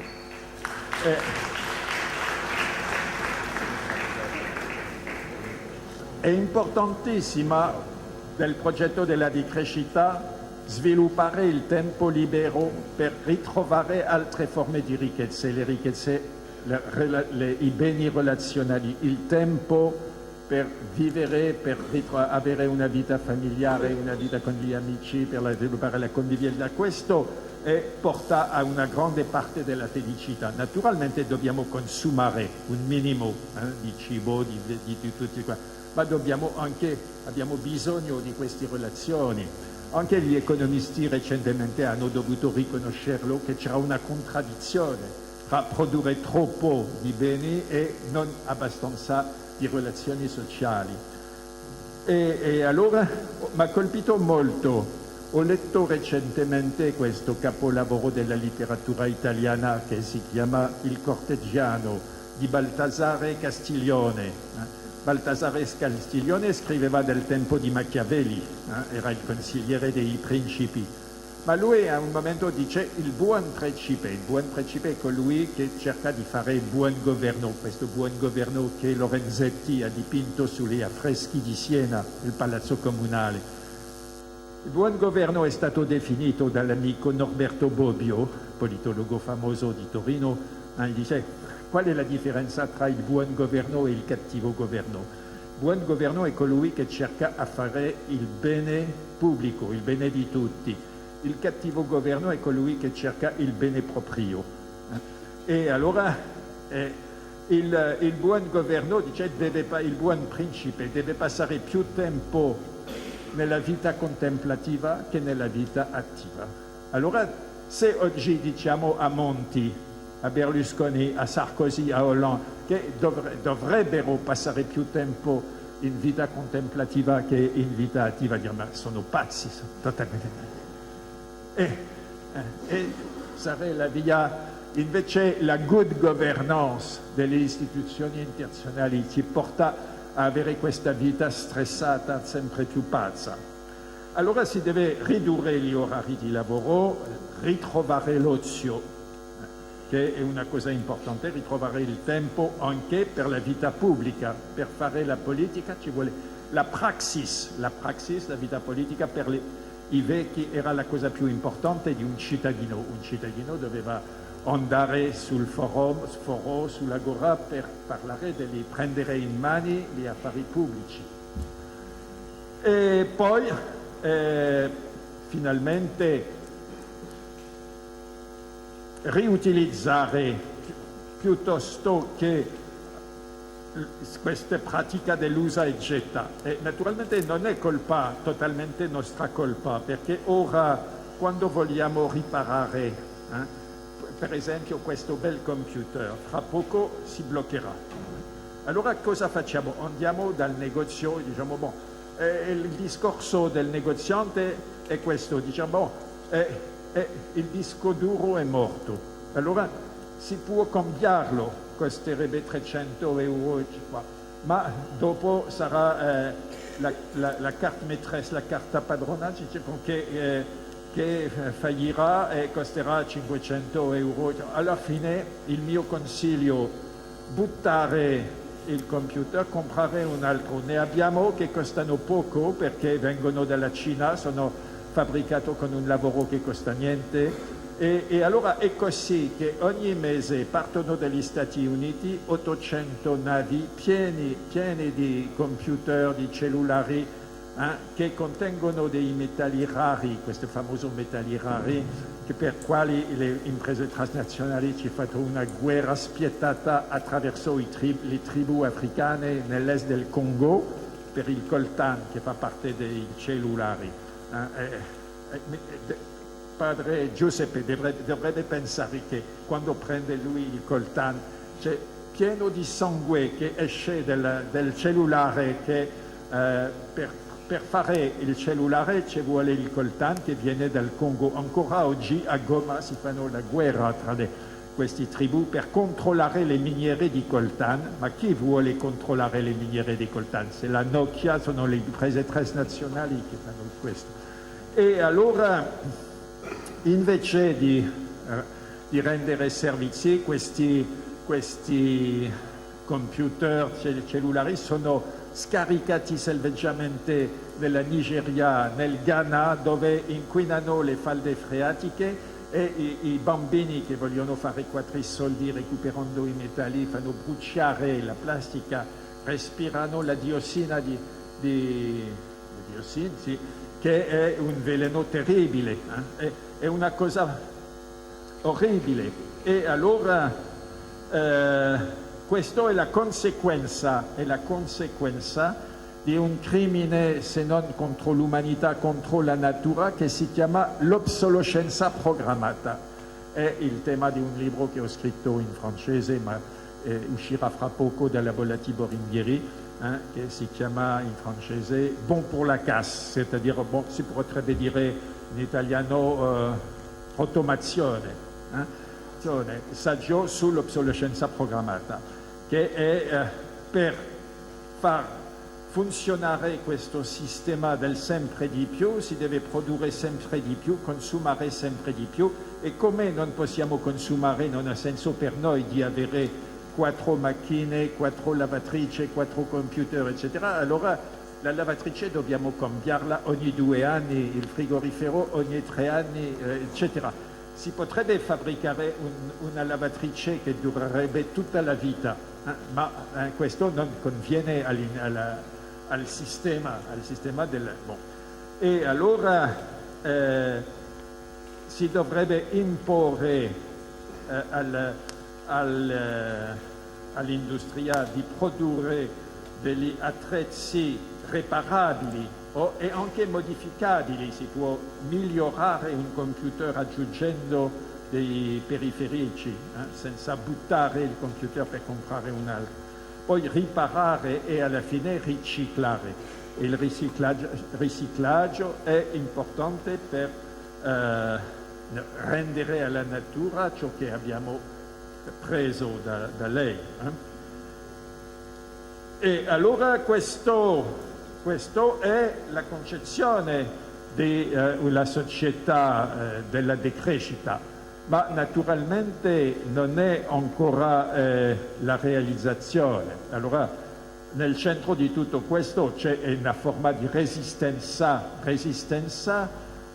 È importantissima del progetto della decrescita sviluppare il tempo libero per ritrovare altre forme di ricchezze, le ricchezze, i beni relazionali, il tempo per vivere, per avere una vita familiare, una vita con gli amici, per sviluppare la convivialità. Questo porta a una grande parte della felicità. Naturalmente dobbiamo consumare un minimo di cibo, di tutti qua, ma abbiamo bisogno di queste relazioni. Anche gli economisti recentemente hanno dovuto riconoscerlo che c'era una contraddizione tra produrre troppo di beni e non abbastanza di relazioni sociali. E allora mi ha colpito molto. Ho letto recentemente questo capolavoro della letteratura italiana che si chiama Il Corteggiano di Baltasare Castiglione. Baltasare Castiglione scriveva del tempo di Machiavelli, era il consigliere dei principi, ma lui a un momento dice il buon principe è colui che cerca di fare il buon governo, questo buon governo che Lorenzetti ha dipinto sugli affreschi di Siena, il palazzo comunale. Il buon governo è stato definito dall'amico Norberto Bobbio, politologo famoso di Torino, dice: qual è la differenza tra il buon governo e il cattivo governo? Il buon governo è colui che cerca a fare il bene pubblico, il bene di tutti. Il cattivo governo è colui che cerca il bene proprio. E allora il buon governo, dice, il buon principe deve passare più tempo nella vita contemplativa che nella vita attiva. Allora, se oggi diciamo a Monti, a Berlusconi, a Sarkozy, a Hollande, che dovrebbero passare più tempo in vita contemplativa che in vita attiva, dire ma sono pazzi, sono totalmente... E sarebbe la via, invece la good governance delle istituzioni internazionali ci porta a avere questa vita stressata, sempre più pazza. Allora si deve ridurre gli orari di lavoro, ritrovare l'ozio, che è una cosa importante, ritrovare il tempo anche per la vita pubblica. Per fare la politica ci vuole la praxis, la vita politica per i vecchi era la cosa più importante di un cittadino. Un cittadino doveva andare sul foro, sull'agora per parlare, prendere in mani gli affari pubblici. E poi finalmente riutilizzare piuttosto che questa pratica dell'usa e getta. E naturalmente non è colpa totalmente nostra colpa, perché ora quando vogliamo riparare, per esempio questo bel computer, fra poco si bloccherà. Allora cosa facciamo? Andiamo dal negozio e diciamo, il discorso del negoziante è questo, diciamo, il disco duro è morto. Allora si può cambiarlo, costerebbe 300 euro, ma dopo sarà la carte maîtresse, la carta padrona, che fallirà e costerà 500 euro. Alla fine il mio consiglio, buttare il computer, comprare un altro. Ne abbiamo che costano poco perché vengono dalla Cina, sono fabbricati con un lavoro che costa niente. E allora è così che ogni mese partono dagli Stati Uniti 800 navi piene di computer, di cellulari, che contengono dei metalli rari, questi famosi metalli rari, per quali le imprese transnazionali ci fanno una guerra spietata attraverso le tribù africane nell'est del Congo per il coltan che fa parte dei cellulari. Padre Giuseppe dovrebbe pensare che quando prende lui il coltan c'è pieno di sangue che esce del cellulare, che per fare il cellulare ci vuole il coltan che viene dal Congo. Ancora oggi a Goma si fanno la guerra tra queste tribù per controllare le miniere di coltan. Ma chi vuole controllare le miniere di coltan? Se la Nokia, sono le imprese transnazionali che fanno questo. E allora, invece di rendere servizi, questi computer cellulari sono scaricati selvaggiamente nella Nigeria, nel Ghana, dove inquinano le falde freatiche, e i bambini che vogliono fare quattro soldi recuperando i metalli fanno bruciare la plastica, respirano la diossina che è un veleno terribile, è una cosa orribile. E allora questa è la conseguenza di un crimine, se non contro l'umanità, contro la natura, che si chiama l'obsolescenza programmata. È il tema di un libro che ho scritto in francese, ma uscirà fra poco dalla Bolla Boringhieri, che si chiama in francese Bon pour la casse, c'est-à-dire, si potrebbe dire in italiano automazione, saggio sull'obsolescenza programmata, che è per far funzionare questo sistema del sempre di più, si deve produrre sempre di più, consumare sempre di più, e come non possiamo consumare, non ha senso per noi di avere 4 macchine, 4 lavatrici, 4 computer, eccetera. Allora la lavatrice dobbiamo cambiarla ogni 2 anni, il frigorifero ogni 3 anni, eccetera. Si potrebbe fabbricare una lavatrice che durerebbe tutta la vita, ma questo non conviene al sistema del... E allora si dovrebbe imporre all'industria di produrre degli attrezzi reparabili e anche modificabili. Si può migliorare un computer aggiungendo dei periferici, senza buttare il computer per comprare un altro. Poi riparare e alla fine riciclare. E il riciclaggio è importante per rendere alla natura ciò che abbiamo preso da lei. E allora questo è la concezione della società della decrescita, ma naturalmente non è ancora la realizzazione. Allora nel centro di tutto questo c'è una forma di resistenza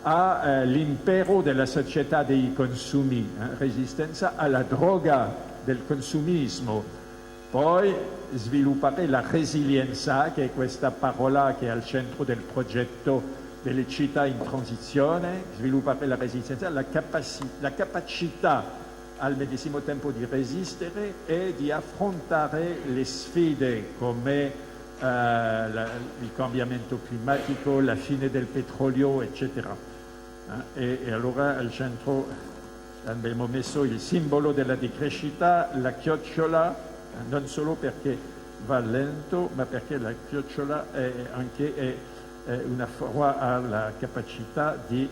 all'impero della società dei consumi, resistenza alla droga del consumismo. Poi sviluppare la resilienza, che è questa parola che è al centro del progetto delle città in transizione, sviluppare la resistenza, la capacità al medesimo tempo di resistere e di affrontare le sfide come il cambiamento climatico, la fine del petrolio, eccetera. E allora al centro abbiamo messo il simbolo della decrescita, la chiocciola, non solo perché va lento, ma perché la chiocciola ha la capacità di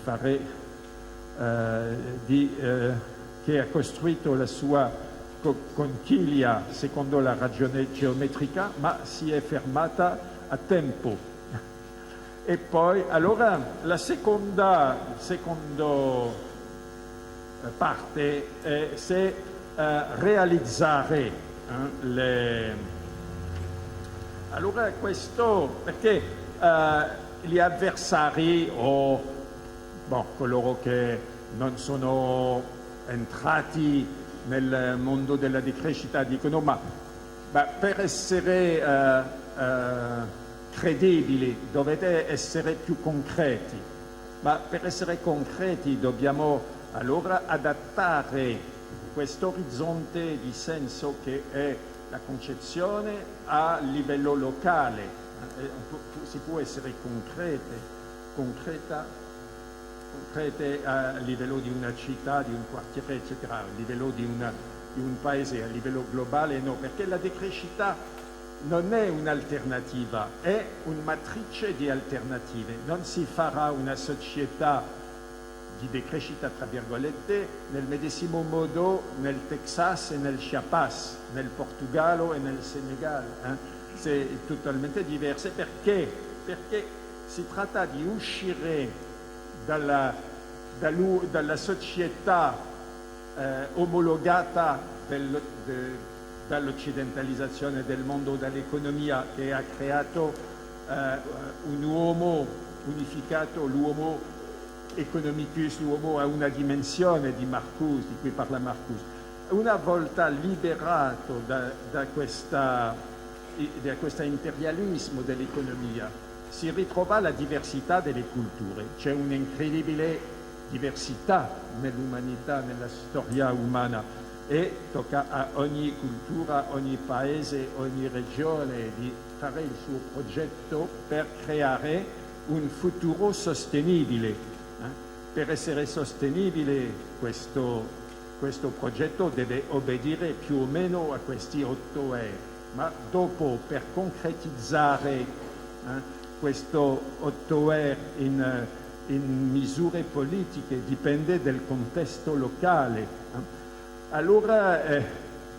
fare, che ha costruito la sua conchiglia secondo la ragione geometrica, ma si è fermata a tempo. E poi, allora, la seconda parte è se realizzare allora questo, perché gli avversari o coloro che non sono entrati nel mondo della decrescita dicono ma per essere credibili dovete essere più concreti, ma per essere concreti dobbiamo allora adattare questo orizzonte di senso che è la concezione a livello locale. Si può essere concrete a livello di una città, di un quartiere, eccetera, a livello di un paese, a livello globale no, perché la decrescita non è un'alternativa, è una matrice di alternative. Non si farà una società di decrescita, tra virgolette, nel medesimo modo nel Texas e nel Chiapas, nel Portogallo e nel Senegal. C'est totalmente diverse perché si tratta di uscire dalla società omologata dall'occidentalizzazione del mondo, dall'economia che ha creato un uomo unificato, l'uomo economicus, l'uomo a una dimensione di Marcuse, di cui parla Marcuse. Una volta liberato da questo imperialismo dell'economia, si ritrova la diversità delle culture. C'è un'incredibile diversità nell'umanità, nella storia umana, e tocca a ogni cultura, ogni paese, ogni regione di fare il suo progetto per creare un futuro sostenibile. Per essere sostenibile questo progetto deve obbedire più o meno a questi 8 E, ma dopo per concretizzare questo 8 E in misure politiche dipende dal contesto locale. Allora,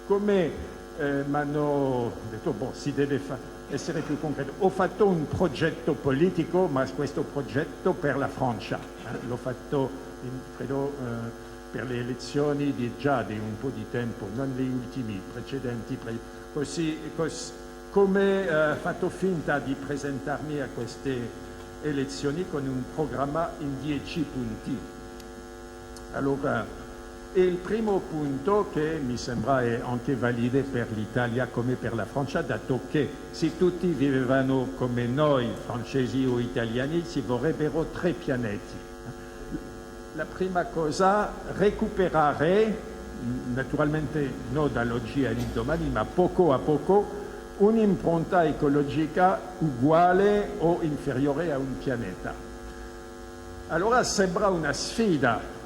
come mi hanno detto, si deve essere più concreto. Ho fatto un progetto politico, ma questo progetto per la Francia. L'ho fatto, credo, per le elezioni di un po' di tempo, non le ultimi, precedenti. Come ho fatto finta di presentarmi a queste elezioni con un programma in 10 punti. Allora, il primo punto che mi sembra è anche valide per l'Italia come per la Francia, dato che se tutti vivevano come noi, francesi o italiani, ci vorrebbero 3 pianeti. La prima cosa, recuperare, naturalmente non dall'oggi all'indomani, ma poco a poco, un'impronta ecologica uguale o inferiore a un pianeta. Allora sembra una sfida.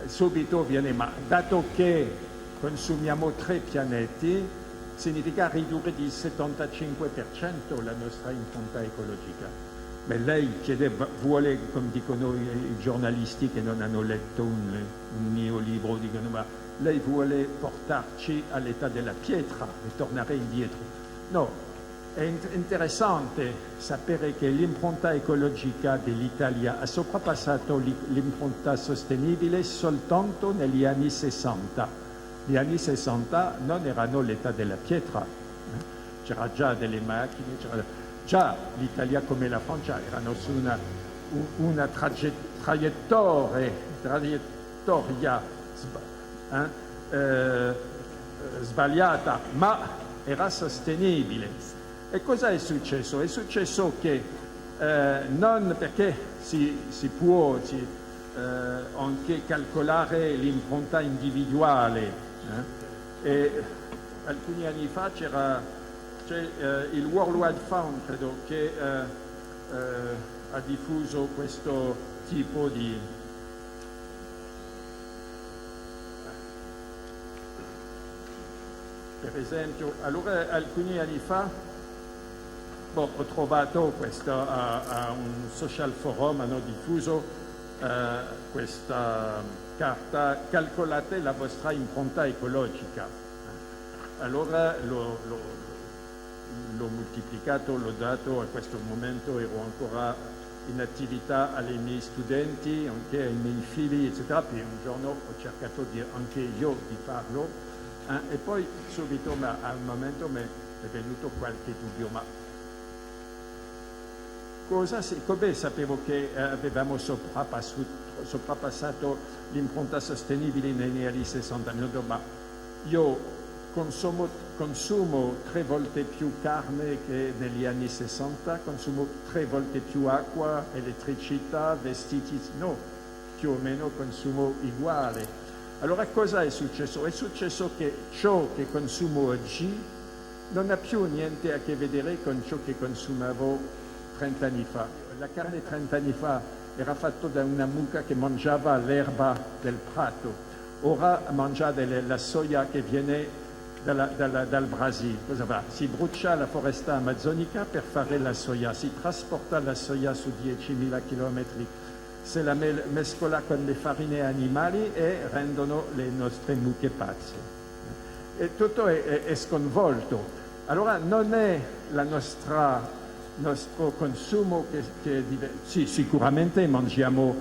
Subito viene, ma dato che consumiamo 3 pianeti, significa ridurre di 75% la nostra impronta ecologica. Beh, lei vuole, come dicono i giornalisti che non hanno letto un mio libro, dicono, ma lei vuole portarci all'età della pietra e tornare indietro. No, è interessante sapere che l'impronta ecologica dell'Italia ha sorpassato l'impronta sostenibile soltanto negli anni 60. Gli anni 60 non erano l'età della pietra, c'era già delle macchine, già l'Italia come la Francia erano su una traiettoria sbagliata, ma era sostenibile. E cosa è successo? È successo che non perché si può anche calcolare l'impronta individuale. E alcuni anni fa c'è il World Wide Fund, credo, che ha diffuso questo tipo di per esempio, allora alcuni anni fa ho trovato questo a un social forum, hanno diffuso questa carta: calcolate la vostra impronta ecologica. Allora l'ho moltiplicato, l'ho dato, a questo momento ero ancora in attività ai miei studenti, anche ai miei figli, eccetera. Poi un giorno ho cercato anche io di farlo, e poi subito, ma al momento mi è venuto qualche dubbio, ma come sapevo che avevamo sovrapassato l'impronta sostenibile negli anni 60? Ma io consumo 3 volte più carne che negli anni 60, consumo 3 volte più acqua, elettricità, vestiti, no, più o meno consumo uguale. Allora cosa è successo? È successo che ciò che consumo oggi non ha più niente a che vedere con ciò che consumavo 30 anni fa. La carne 30 anni fa era fatta da una mucca che mangiava l'erba del prato, ora mangia la soia che viene dal Brasile. Cosa fa? Si brucia la foresta amazzonica per fare la soia, si trasporta la soia su 10.000 chilometri, se la mescola con le farine animali e rendono le nostre mucche pazze. E tutto è sconvolto. Allora non è nostro consumo sì, sicuramente mangiamo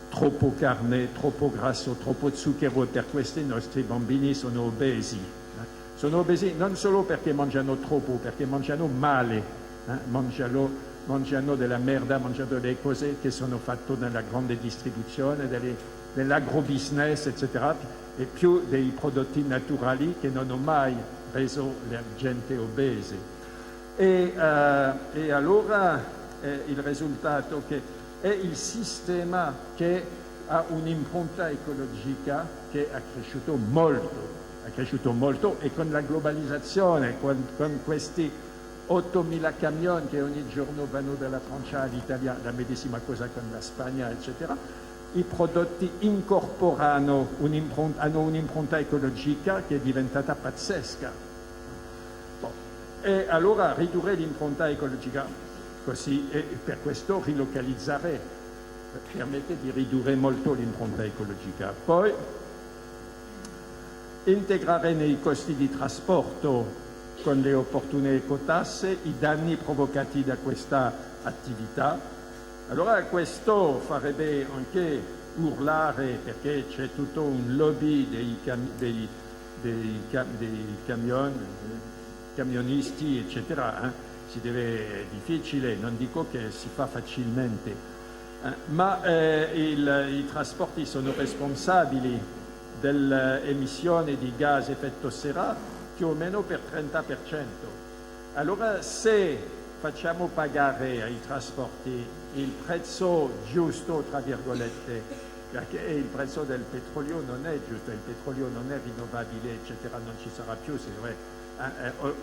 troppo carne, troppo grasso, troppo zucchero, e per questo i nostri bambini sono obesi. Sono obesi non solo perché mangiano troppo, perché mangiano male, mangiano della merda, mangiano delle cose che sono fatte nella grande distribuzione, dell'agrobusiness, eccetera, e più dei prodotti naturali che non hanno mai reso la gente obese. E allora il risultato è il sistema che ha un'impronta ecologica che è cresciuto molto, e con la globalizzazione, con questi 8.000 camion che ogni giorno vanno dalla Francia all'Italia, la medesima cosa con la Spagna, eccetera, i prodotti incorporano hanno un'impronta ecologica che è diventata pazzesca. E allora ridurre l'impronta ecologica così, e per questo rilocalizzare permette di ridurre molto l'impronta ecologica. Poi integrare nei costi di trasporto con le opportune ecotasse i danni provocati da questa attività. Allora questo farebbe anche urlare, perché c'è tutto un lobby dei camionisti, eccetera. È difficile, non dico che si fa facilmente, ma i trasporti sono responsabili delle emissioni di gas effetto serra più o meno per 30%. Allora se facciamo pagare ai trasporti il prezzo giusto, tra virgolette, perché il prezzo del petrolio non è giusto, il petrolio non è rinnovabile, eccetera, non ci sarà più,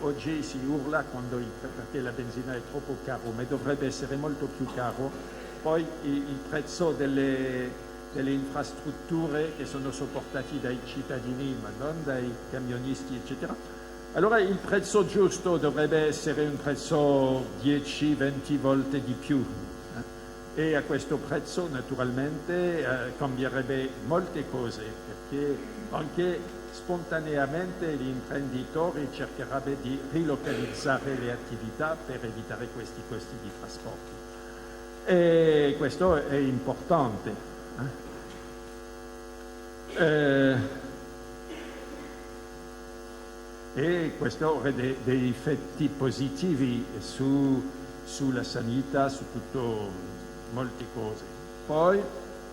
oggi si urla perché la benzina è troppo caro, ma dovrebbe essere molto più caro. Poi il prezzo delle infrastrutture che sono sopportati dai cittadini, ma non dai camionisti, eccetera. Allora il prezzo giusto dovrebbe essere un prezzo 10-20 volte di più. E a questo prezzo naturalmente cambierebbe molte cose, perché anche spontaneamente gli imprenditori cercherebbero di rilocalizzare le attività per evitare questi costi di trasporto. E questo è importante. E questo ha dei effetti positivi sulla sanità, su tutto, molte cose. Poi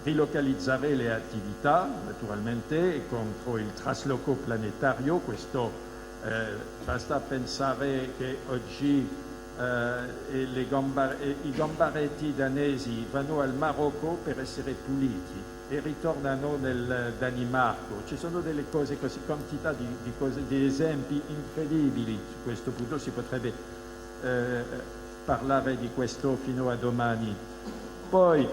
rilocalizzare le attività, naturalmente, contro il trasloco planetario. Questo basta pensare che oggi i gambaretti danesi vanno al Marocco per essere puliti. e ritornano nel Danimarca. Ci sono delle cose così, quantità di cose, di esempi incredibili su questo punto, si potrebbe parlare di questo fino a domani. Poi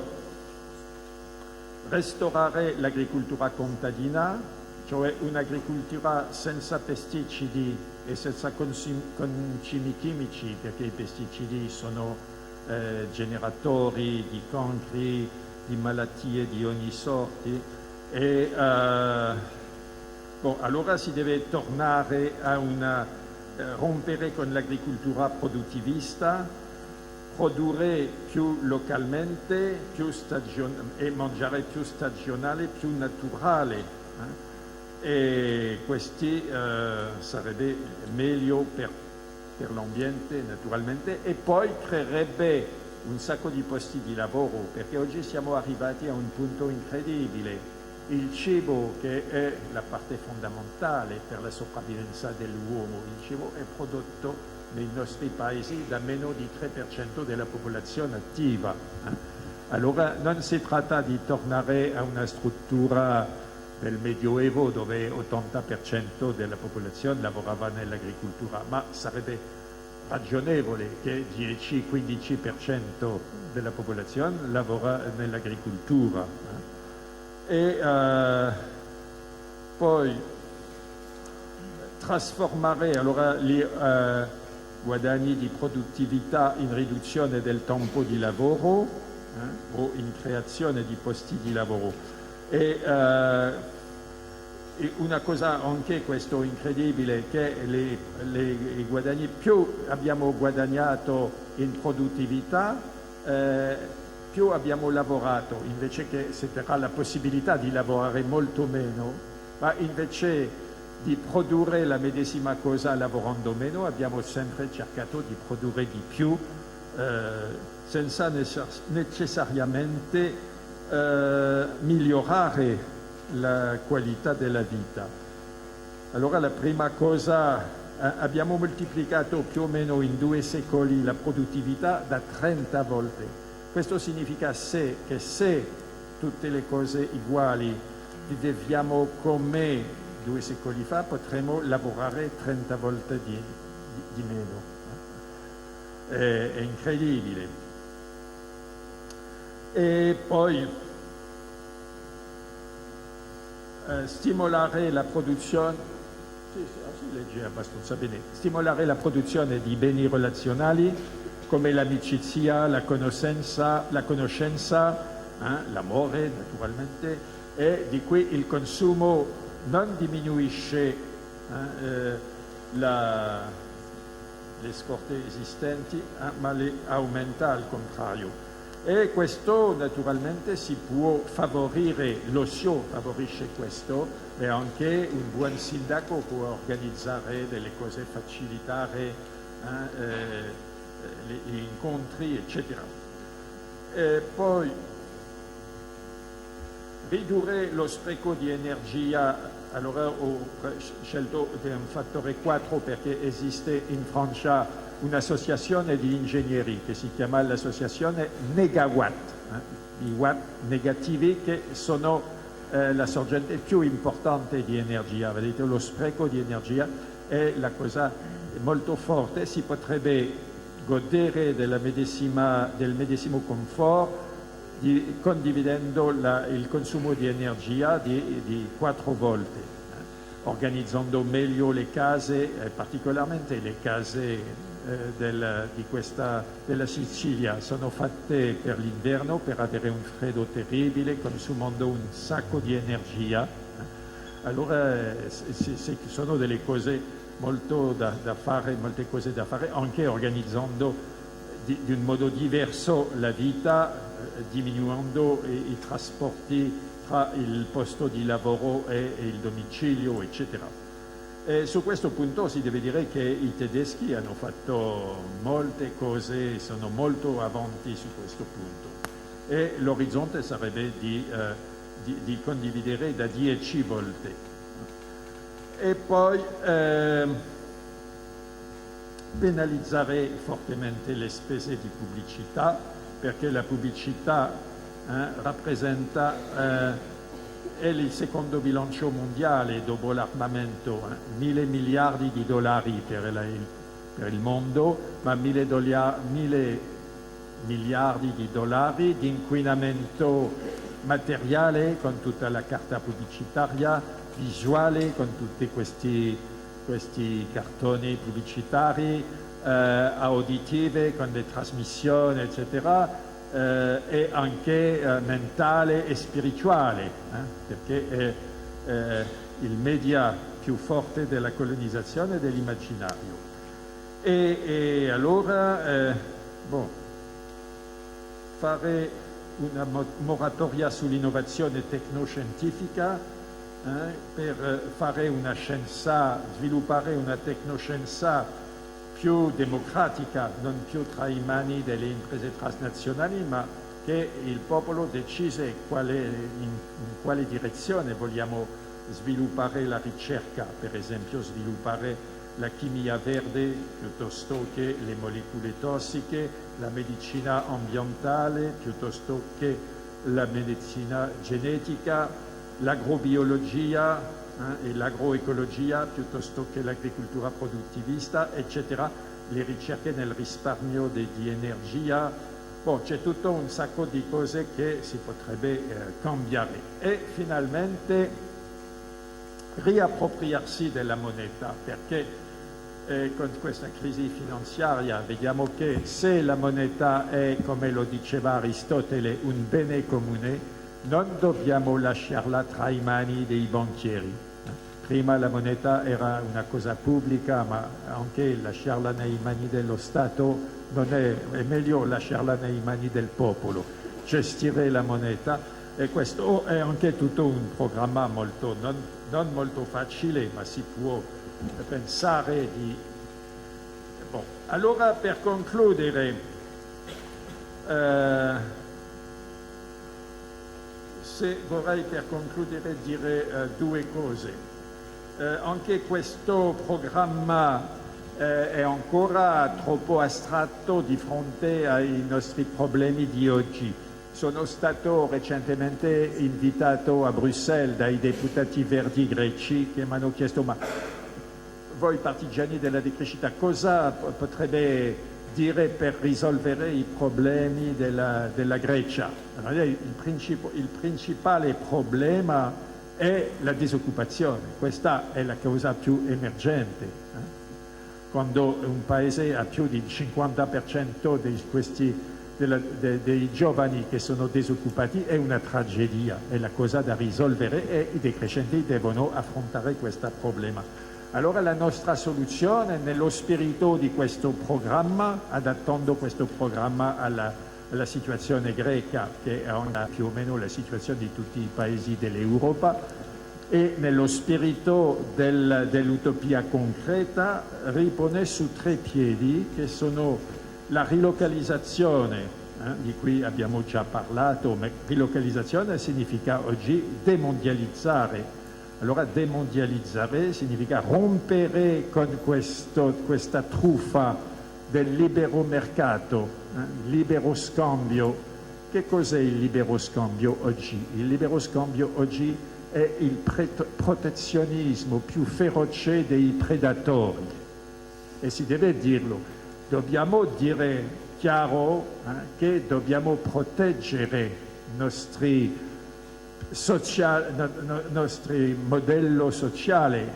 restaurare l'agricoltura contadina, cioè un'agricoltura senza pesticidi e senza concimi chimici, perché i pesticidi sono generatori di cancri, di malattie di ogni sorta. E allora si deve tornare a rompere con l'agricoltura produttivista, produrre più localmente e mangiare più stagionale, più naturale. E questi sarebbe meglio per l'ambiente naturalmente, e poi creerebbe un sacco di posti di lavoro, perché oggi siamo arrivati a un punto incredibile. Il cibo, che è la parte fondamentale per la sopravvivenza dell'uomo, il cibo è prodotto nei nostri paesi da meno di 3% della popolazione attiva. Allora non si tratta di tornare a una struttura del Medioevo dove 80% della popolazione lavorava nell'agricoltura, ma sarebbe ragionevole che 10-15% della popolazione lavora nell'agricoltura. E poi trasformare allora gli guadagni di produttività in riduzione del tempo di lavoro o in creazione di posti di lavoro. E una cosa anche questo incredibile, che i guadagni, più abbiamo guadagnato in produttività, più abbiamo lavorato, invece che si darà la possibilità di lavorare molto meno, ma invece di produrre la medesima cosa lavorando meno, abbiamo sempre cercato di produrre di più, senza necessariamente migliorare la qualità della vita. Allora la prima cosa, abbiamo moltiplicato più o meno in 2 secoli la produttività da 30 volte. Questo significa che se tutte le cose uguali viviamo come 2 secoli fa, potremo lavorare 30 volte di meno. È incredibile. E poi stimolare la produzione, si legge abbastanza bene, stimolare la produzione di beni relazionali come l'amicizia, la conoscenza, l'amore naturalmente, e di cui il consumo non diminuisce le scorte esistenti, ma le aumenta al contrario. E questo naturalmente si può favorire, l'OSIO favorisce questo, e anche un buon sindaco può organizzare delle cose, facilitare gli incontri, eccetera. E poi ridurre lo spreco di energia. Allora ho scelto un fattore 4 perché esiste in Francia un'associazione di ingegneri che si chiama l'associazione Negawatt, i watt negativi, che sono la sorgente più importante di energia. Vedete, lo spreco di energia è la cosa molto forte. Si potrebbe godere del medesimo comfort condividendo il consumo di energia di 4 volte, organizzando meglio le case, particolarmente le case della Sicilia. Sono fatte per l'inverno, per avere un freddo terribile, consumando un sacco di energia. Allora sono delle cose molto da fare, molte cose da fare, anche organizzando di un modo diverso la vita, diminuendo i trasporti tra il posto di lavoro e il domicilio, eccetera. E su questo punto si deve dire che i tedeschi hanno fatto molte cose, sono molto avanti su questo punto. E l'orizzonte sarebbe di condividere da 10 volte. E poi penalizzare fortemente le spese di pubblicità, perché la pubblicità rappresenta è il secondo bilancio mondiale dopo l'armamento, 1.000 miliardi di dollari per il mondo, ma 1.000 miliardi di dollari di inquinamento materiale con tutta la carta pubblicitaria, visuale con tutti questi cartoni pubblicitari, auditive con le trasmissioni, eccetera, e anche mentale e spirituale, perché è il media più forte della colonizzazione dell'immaginario. E allora, fare una moratoria sull'innovazione tecnoscientifica per fare una scienza, sviluppare una tecnoscienza più democratica, non più tra le mani delle imprese transnazionali, ma che il popolo decise in quale direzione vogliamo sviluppare la ricerca, per esempio sviluppare la chimia verde piuttosto che le molecole tossiche, la medicina ambientale piuttosto che la medicina genetica, l'agrobiologia e l'agroecologia piuttosto che l'agricoltura produttivista, eccetera, le ricerche nel risparmio di energia. C'è tutto un sacco di cose che si potrebbe cambiare. E finalmente riappropriarsi della moneta, perché con questa crisi finanziaria vediamo che se la moneta è, come lo diceva Aristotele, un bene comune, non dobbiamo lasciarla tra le mani dei banchieri. Prima la moneta era una cosa pubblica, ma anche lasciarla nelle mani dello Stato non è meglio lasciarla nelle mani del popolo, gestire la moneta, e questo è anche tutto un programma non molto facile, ma si può pensare di... Allora, per concludere, vorrei per concludere dire due cose. Anche questo programma è ancora troppo astratto di fronte ai nostri problemi di oggi. Sono stato recentemente invitato a Bruxelles dai deputati verdi greci che mi hanno chiesto: ma voi partigiani della decrescita cosa potrebbe dire per risolvere i problemi della Grecia? Allora, il principale problema è la disoccupazione, questa è la causa più emergente. Quando un paese ha più del 50% dei giovani che sono disoccupati è una tragedia, è la cosa da risolvere e i decrescenti devono affrontare questo problema. Allora la nostra soluzione, nello spirito di questo programma, adattando questo programma alla situazione greca, che è più o meno la situazione di tutti i paesi dell'Europa, e nello spirito dell'utopia concreta, ripone su tre piedi, che sono la rilocalizzazione, di cui abbiamo già parlato, ma rilocalizzazione significa oggi demondializzare. Allora demondializzare significa rompere con questa truffa del libero mercato, libero scambio. Che cos'è il libero scambio oggi? Il libero scambio oggi è il protezionismo più feroce dei predatori, e si deve dirlo. Dobbiamo dire chiaro che dobbiamo proteggere il nostro modello sociale,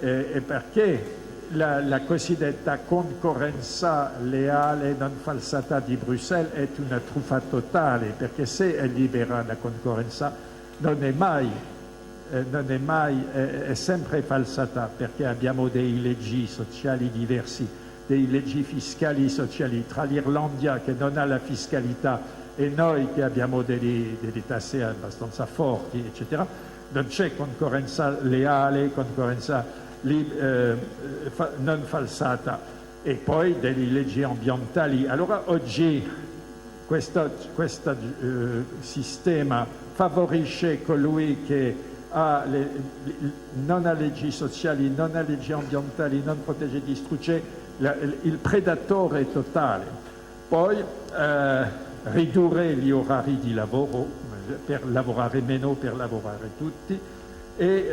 e perché la cosiddetta concorrenza leale non falsata di Bruxelles è una truffa totale, perché se è libera la concorrenza è sempre falsata, perché abbiamo delle leggi sociali diverse, delle leggi fiscali sociali tra l'Irlanda, che non ha la fiscalità, e noi che abbiamo delle tasse abbastanza forti, eccetera. Non c'è concorrenza leale, concorrenza non falsata, e poi delle leggi ambientali. Allora oggi questo sistema favorisce colui che non ha leggi sociali, non ha leggi ambientali, non protegge, distrugge il predatore totale. Poi ridurre gli orari di lavoro, per lavorare meno, per lavorare tutti, e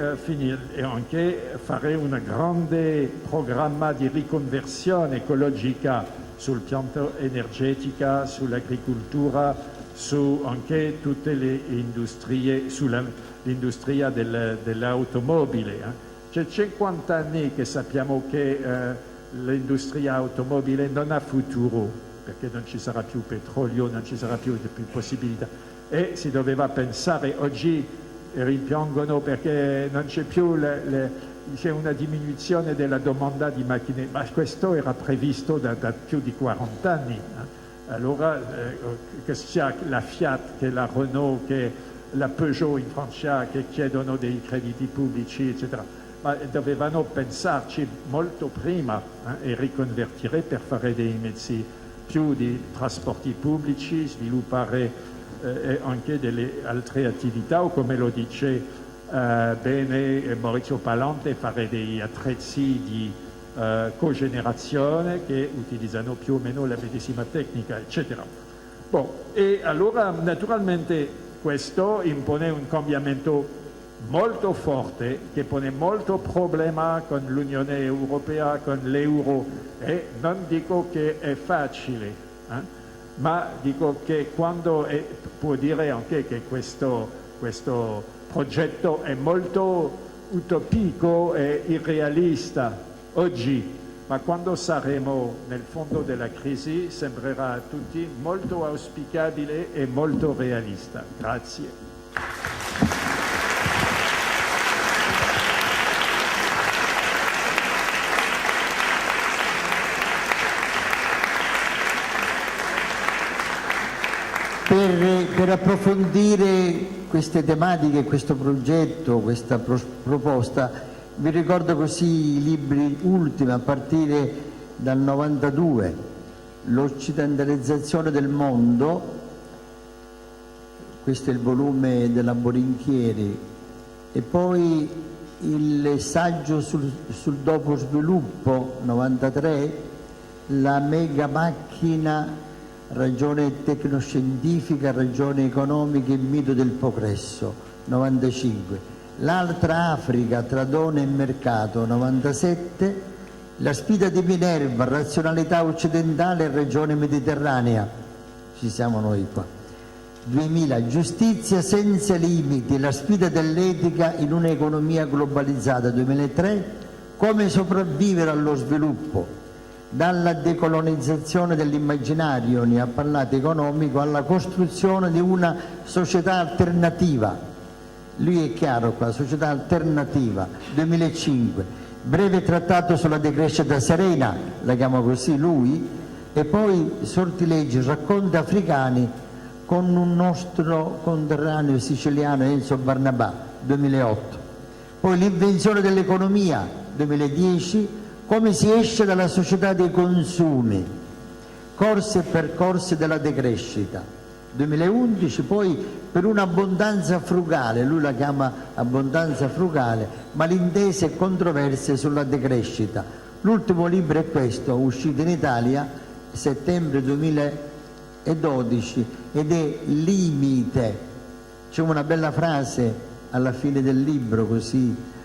anche fare un grande programma di riconversione ecologica sul piano energetico, sull'agricoltura, su anche tutte le industrie, sull'industria dell'automobile. C'è 50 anni che sappiamo che l'industria automobile non ha futuro, perché non ci sarà più petrolio, non ci sarà più possibilità, e si doveva pensare. Oggi rimpiangono perché non c'è più, c'è una diminuzione della domanda di macchine, ma questo era previsto da più di 40 anni. Allora, che sia la Fiat, che la Renault, che la Peugeot in Francia, che chiedono dei crediti pubblici, eccetera, ma dovevano pensarci molto prima e riconvertire per fare dei mezzi più di trasporti pubblici, sviluppare anche delle altre attività, o come lo dice bene Maurizio Palante, fare degli attrezzi di cogenerazione che utilizzano più o meno la medicina tecnica, eccetera. E allora naturalmente questo impone un cambiamento molto forte, che pone molto problema con l'Unione Europea, con l'euro, e non dico che è facile, ma dico che quando può dire anche che questo progetto è molto utopico e irrealista oggi, ma quando saremo nel fondo della crisi sembrerà a tutti molto auspicabile e molto realista. Grazie. Per approfondire queste tematiche, questo progetto, questa proposta, vi ricordo così i libri ultimi, a partire dal 92, L'occidentalizzazione del mondo, questo è il volume della Borinchieri, e poi il saggio sul dopo sviluppo, 93, La mega macchina, ragione tecnoscientifica, ragione economica e mito del progresso, 95. L'altra Africa tra donna e mercato, 97. La sfida di Minerva, razionalità occidentale e regione mediterranea, ci siamo noi qua. 2000. Giustizia senza limiti, la sfida dell'etica in un'economia globalizzata, 2003. Come sopravvivere allo sviluppo, dalla decolonizzazione dell'immaginario, ne ha parlato, economico, alla costruzione di una società alternativa. Lui è chiaro qua, società alternativa, 2005. Breve trattato sulla decrescita serena, la chiama così lui, e poi Sortileggi, racconti africani con un nostro conterraneo siciliano, Enzo Barnabà, 2008. Poi l'invenzione dell'economia, 2010. Come si esce dalla società dei consumi, corsi e percorsi della decrescita, 2011. Poi per un'abbondanza frugale, lui la chiama abbondanza frugale, malintese e controversie sulla decrescita. L'ultimo libro è questo, uscito in Italia settembre 2012, ed è Limite. C'è una bella frase alla fine del libro, così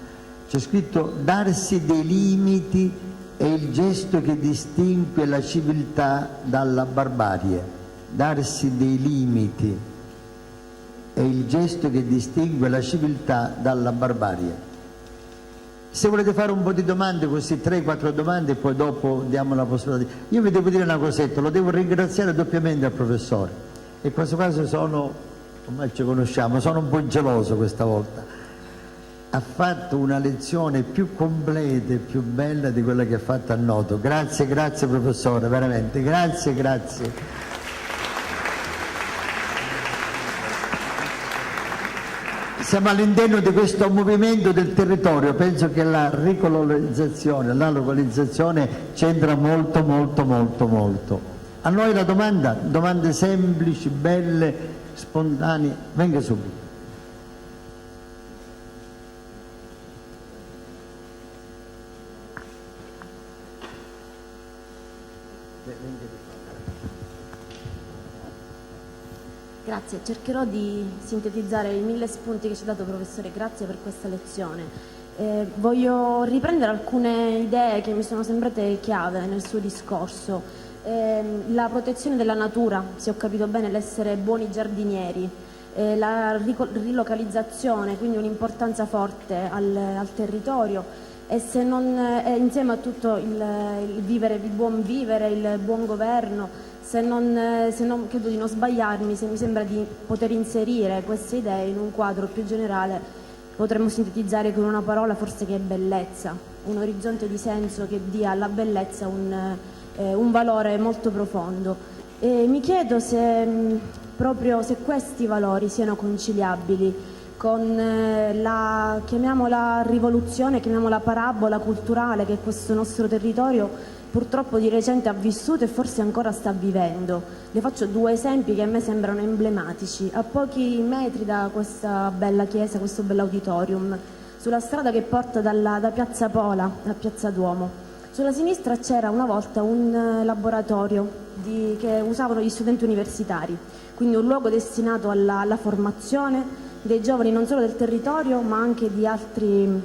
c'è scritto: darsi dei limiti è il gesto che distingue la civiltà dalla barbarie. Darsi dei limiti è il gesto che distingue la civiltà dalla barbarie. Se volete fare un po' di domande, così 3-4 domande, e poi dopo diamo la possibilità. Io vi devo dire una cosetta, lo devo ringraziare doppiamente al professore, e in questo caso ormai ci conosciamo, sono un po' geloso questa volta. Ha fatto una lezione più completa e più bella di quella che ha fatto a Noto. Grazie, grazie professore, veramente, grazie, grazie. Siamo all'interno di questo movimento del territorio, penso che la ricolonizzazione, la localizzazione c'entra molto, molto, molto, molto. A noi la domande semplici, belle, spontanee, venga subito. Grazie, cercherò di sintetizzare i 1000 spunti che ci ha dato professore, grazie per questa lezione. Voglio riprendere alcune idee che mi sono sembrate chiave nel suo discorso. La protezione della natura, se ho capito bene, l'essere buoni giardinieri, la rilocalizzazione, quindi un'importanza forte al territorio, e se non, insieme a tutto il buon vivere, il buon governo. Se non credo di non sbagliarmi, se mi sembra di poter inserire queste idee in un quadro più generale, potremmo sintetizzare con una parola forse che è bellezza, un orizzonte di senso che dia alla bellezza un valore molto profondo. E mi chiedo se questi valori siano conciliabili con chiamiamola rivoluzione, chiamiamola parabola culturale che questo nostro territorio purtroppo di recente ha vissuto e forse ancora sta vivendo. Le faccio 2 esempi che a me sembrano emblematici. A pochi metri da questa bella chiesa, questo bell'auditorium, sulla strada che porta da Piazza Pola a Piazza Duomo, sulla sinistra c'era una volta un laboratorio che usavano gli studenti universitari, quindi un luogo destinato alla formazione dei giovani non solo del territorio ma anche di altre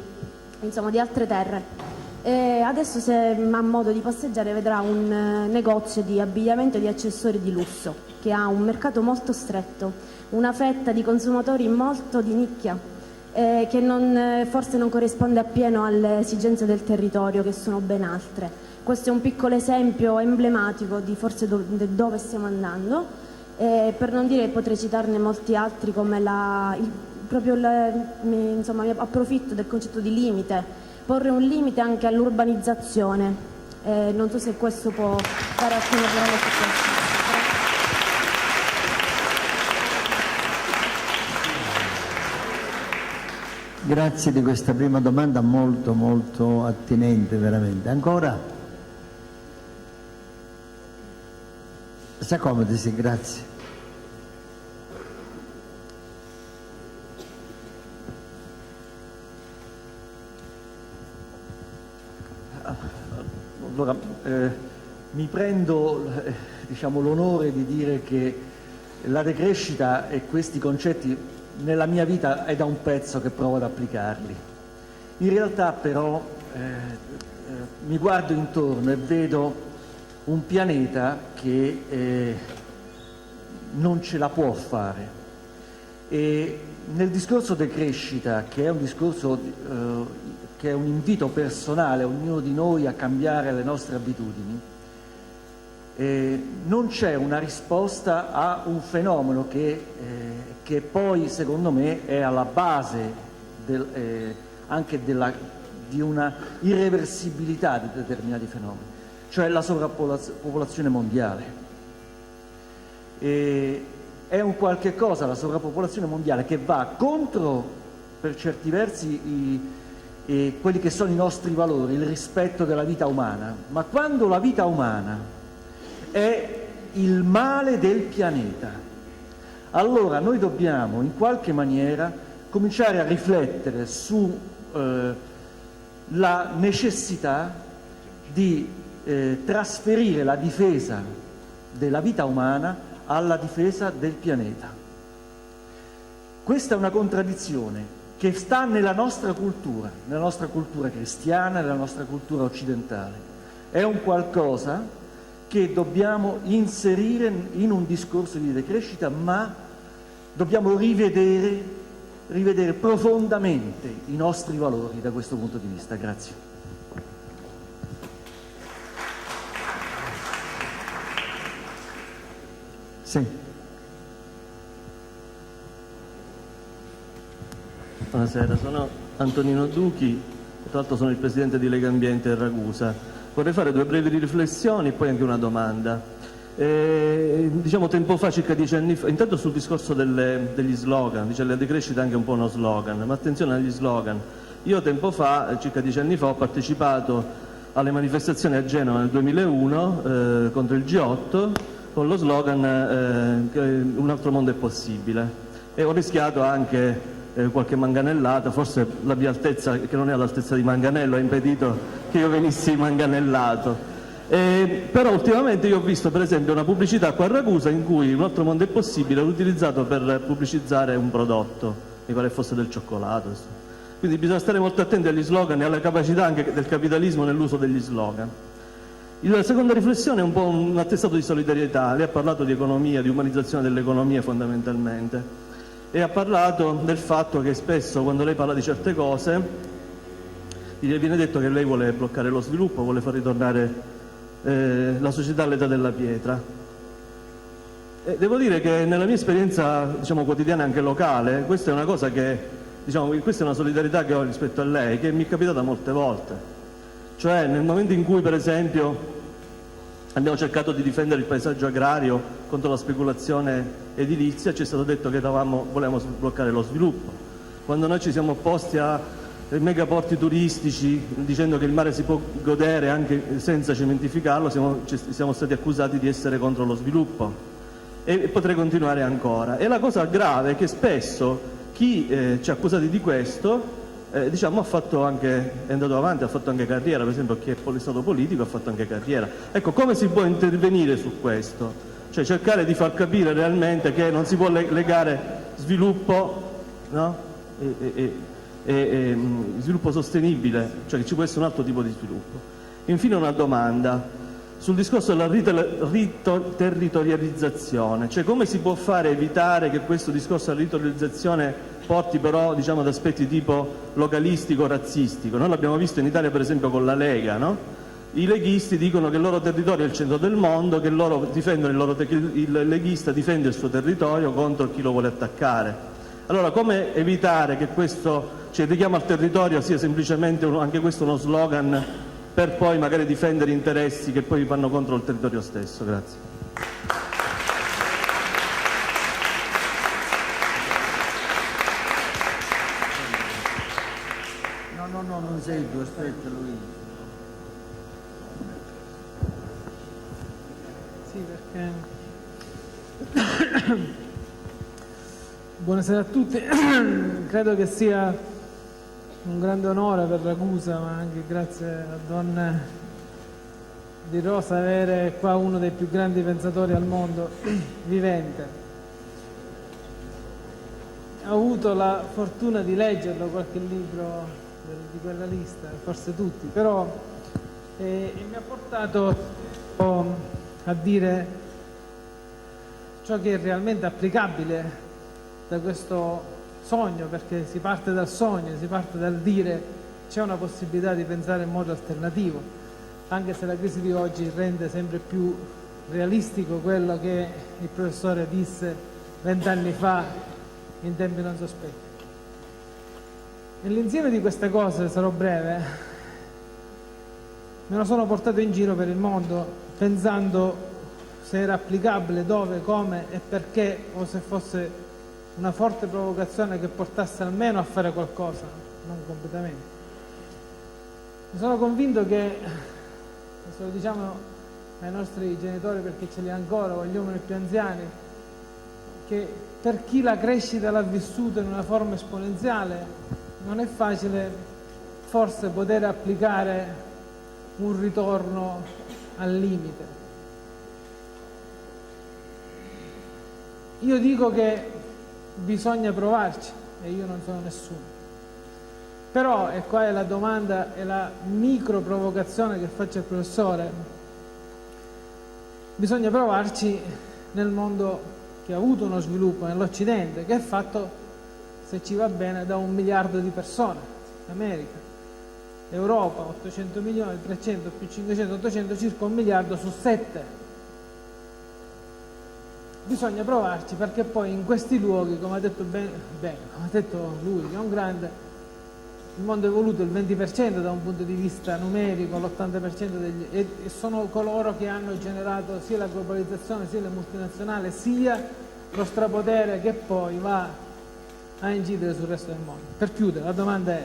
terre. E adesso, se ha modo di passeggiare, vedrà un negozio di abbigliamento e di accessori di lusso che ha un mercato molto stretto, una fetta di consumatori molto di nicchia, che forse non corrisponde appieno alle esigenze del territorio, che sono ben altre. Questo è un piccolo esempio emblematico di forse dove stiamo andando, per non dire che potrei citarne molti altri, come approfitto del concetto di limite, porre un limite anche all'urbanizzazione. Non so se questo può dare alcune parole su questo. Grazie di questa prima domanda molto molto attinente, veramente. Ancora? Si accomodi, sì, grazie. Allora, mi prendo l'onore di dire che la decrescita e questi concetti nella mia vita è da un pezzo che provo ad applicarli. In realtà però mi guardo intorno e vedo un pianeta che non ce la può fare, e nel discorso decrescita, che è un discorso che è un invito personale a ognuno di noi a cambiare le nostre abitudini, non c'è una risposta a un fenomeno che poi, secondo me, è alla base anche di una irreversibilità di determinati fenomeni, cioè la sovrappopolazione mondiale. È un qualche cosa, la sovrappopolazione mondiale, che va contro, per certi versi, quelli che sono i nostri valori, il rispetto della vita umana. Ma quando la vita umana è il male del pianeta, allora noi dobbiamo in qualche maniera cominciare a riflettere sulla necessità di trasferire la difesa della vita umana alla difesa del pianeta. Questa è una contraddizione che sta nella nostra cultura cristiana, nella nostra cultura occidentale. È un qualcosa che dobbiamo inserire in un discorso di decrescita, ma dobbiamo rivedere profondamente i nostri valori da questo punto di vista. Grazie. Sì. Buonasera, sono Antonino Duchi, tra l'altro sono il presidente di Lega Ambiente Ragusa. Vorrei fare 2 brevi riflessioni e poi anche una domanda. Tempo fa, circa 10 anni fa, intanto sul discorso degli slogan, dice la decrescita è anche un po' uno slogan, ma attenzione agli slogan. Io tempo fa, circa 10 anni fa, ho partecipato alle manifestazioni a Genova nel 2001 contro il G8 con lo slogan un altro mondo è possibile, e ho rischiato anche qualche manganellata, forse la mia altezza, che non è all'altezza di manganello, ha impedito che io venissi manganellato. Però ultimamente io ho visto per esempio una pubblicità qua a Ragusa in cui Un altro mondo è possibile è utilizzato per pubblicizzare un prodotto, mi pare fosse del cioccolato. Quindi bisogna stare molto attenti agli slogan e alla capacità anche del capitalismo nell'uso degli slogan. La seconda riflessione è un po' un attestato di solidarietà. Lei ha parlato di economia, di umanizzazione dell'economia fondamentalmente, e ha parlato del fatto che spesso quando lei parla di certe cose gli viene detto che lei vuole bloccare lo sviluppo, vuole far ritornare la società all'età della pietra. Devo dire che nella mia esperienza, diciamo, quotidiana, anche locale, questa è una cosa che, diciamo, questa è una solidarietà che ho rispetto a lei, che mi è capitata molte volte. Cioè nel momento in cui per esempio abbiamo cercato di difendere il paesaggio agrario contro la speculazione edilizia, ci è stato detto che volevamo bloccare lo sviluppo. Quando noi ci siamo opposti a megaporti turistici dicendo che il mare si può godere anche senza cementificarlo, siamo stati accusati di essere contro lo sviluppo, e potrei continuare ancora. E la cosa grave è che spesso chi ci ha accusati di questo diciamo, è andato avanti, ha fatto anche carriera. Per esempio chi è stato politico ha fatto anche carriera. Ecco, come si può intervenire su questo? Cioè cercare di far capire realmente che non si può legare sviluppo, no? Sviluppo sostenibile, cioè che ci può essere un altro tipo di sviluppo. Infine una domanda sul discorso della territorializzazione, cioè come si può fare evitare che questo discorso della territorializzazione porti però, diciamo, ad aspetti tipo localistico, razzistico. Noi l'abbiamo visto in Italia per esempio con la Lega, no? I leghisti dicono che il loro territorio è il centro del mondo, che loro difendono il leghista difende il suo territorio contro chi lo vuole attaccare. Allora come evitare che questo, cioè il richiamo al territorio, sia semplicemente anche questo uno slogan per poi magari difendere interessi che poi vanno contro il territorio stesso? Grazie. No, non sei tu, aspetta lui. Sì, perché... Buonasera a tutti, credo che sia un grande onore per Ragusa, ma anche grazie a Don Di Rosa, avere qua uno dei più grandi pensatori al mondo vivente. Ho avuto la fortuna di leggerlo qualche libro di quella lista, forse tutti, però mi ha portato a dire ciò che è realmente applicabile da questo sogno, perché si parte dal sogno, si parte dal dire c'è una possibilità di pensare in modo alternativo, anche se la crisi di oggi rende sempre più realistico quello che il professore disse 20 anni fa in tempi non sospetti. Nell'insieme di queste cose, sarò breve, me lo sono portato in giro per il mondo pensando se era applicabile, dove, come e perché, o se fosse una forte provocazione che portasse almeno a fare qualcosa, non completamente. Mi sono convinto che, se lo diciamo ai nostri genitori perché ce li ha ancora, o agli uomini più anziani, che per chi la crescita l'ha vissuta in una forma esponenziale non è facile forse poter applicare un ritorno al limite. Io dico che bisogna provarci, e io non sono nessuno. Però, e qua è la domanda e la micro provocazione che faccio al professore, bisogna provarci nel mondo che ha avuto uno sviluppo, nell'Occidente, che è fatto, se ci va bene, da 1 miliardo di persone. America, Europa, 800 milioni, 300 più 500, 800, circa 1 miliardo su 7. Bisogna provarci, perché poi in questi luoghi, come ha detto come ha detto lui, che è un grande, il mondo è evoluto il 20% da un punto di vista numerico, l'80% e sono coloro che hanno generato sia la globalizzazione, sia le multinazionali, sia lo strapotere che poi va a incidere sul resto del mondo. Per chiudere, la domanda è: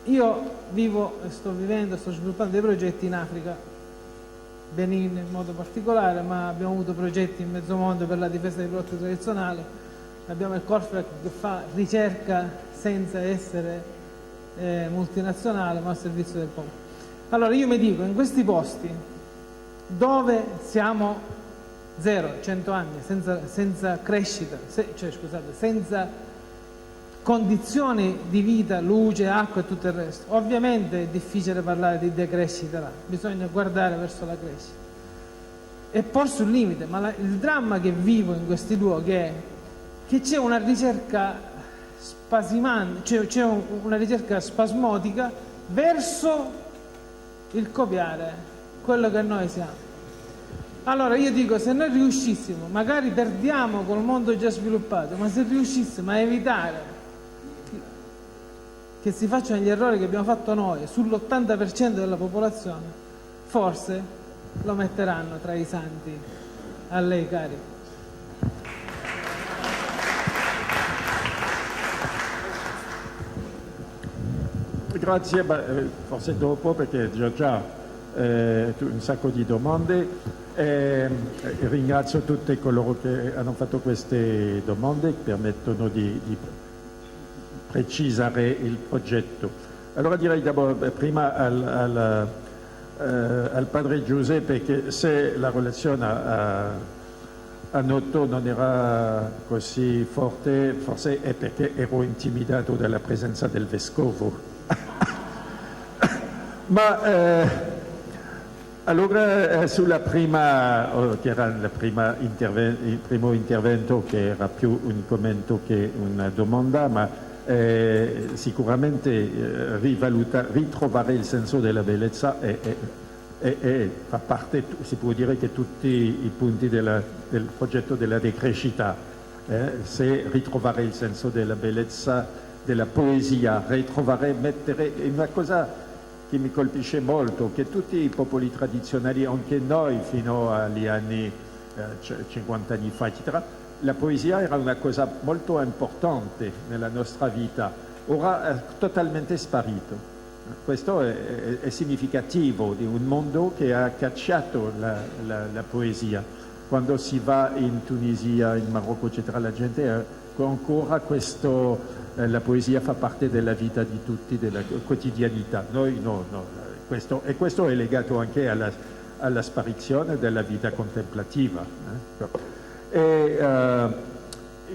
io vivo e sto sviluppando dei progetti in Africa, Benin in modo particolare, ma abbiamo avuto progetti in mezzo mondo per la difesa dei prodotti tradizionali, abbiamo il Corfrac che fa ricerca senza essere multinazionale ma a servizio del popolo. Allora io mi dico, in questi posti dove siamo 0-100 anni senza crescita, senza condizioni di vita, luce, acqua e tutto il resto, ovviamente è difficile parlare di decrescita là, bisogna guardare verso la crescita e porsi un limite, ma il dramma che vivo in questi luoghi è che c'è una ricerca spasimante, c'è una ricerca spasmodica verso il copiare quello che noi siamo. Allora io dico, se noi riuscissimo, magari perdiamo col mondo già sviluppato, ma se riuscissimo a evitare che si facciano gli errori che abbiamo fatto noi sull'80% della popolazione, forse lo metteranno tra i santi a lei cari. Grazie, forse dopo perché già un sacco di domande. Ringrazio tutti coloro che hanno fatto queste domande, che permettono di precisare il progetto. Allora direi prima al padre Giuseppe che se la relazione a Noto non era così forte, forse è perché ero intimidato dalla presenza del vescovo. Ma allora sulla prima, che era il primo intervento, che era più un commento che una domanda, ma sicuramente ritrovare il senso della bellezza fa parte, si può dire che tutti i punti del progetto della decrescita, se ritrovare il senso della bellezza, della poesia, mettere una cosa che mi colpisce molto, che tutti i popoli tradizionali, anche noi fino agli anni 50 anni fa, eccetera, la poesia era una cosa molto importante nella nostra vita, ora è totalmente sparito. Questo è significativo di un mondo che ha cacciato la poesia. Quando si va in Tunisia, in Marocco, eccetera, la gente ancora la poesia fa parte della vita di tutti, della quotidianità. Noi no. Questo è legato anche alla sparizione della vita contemplativa.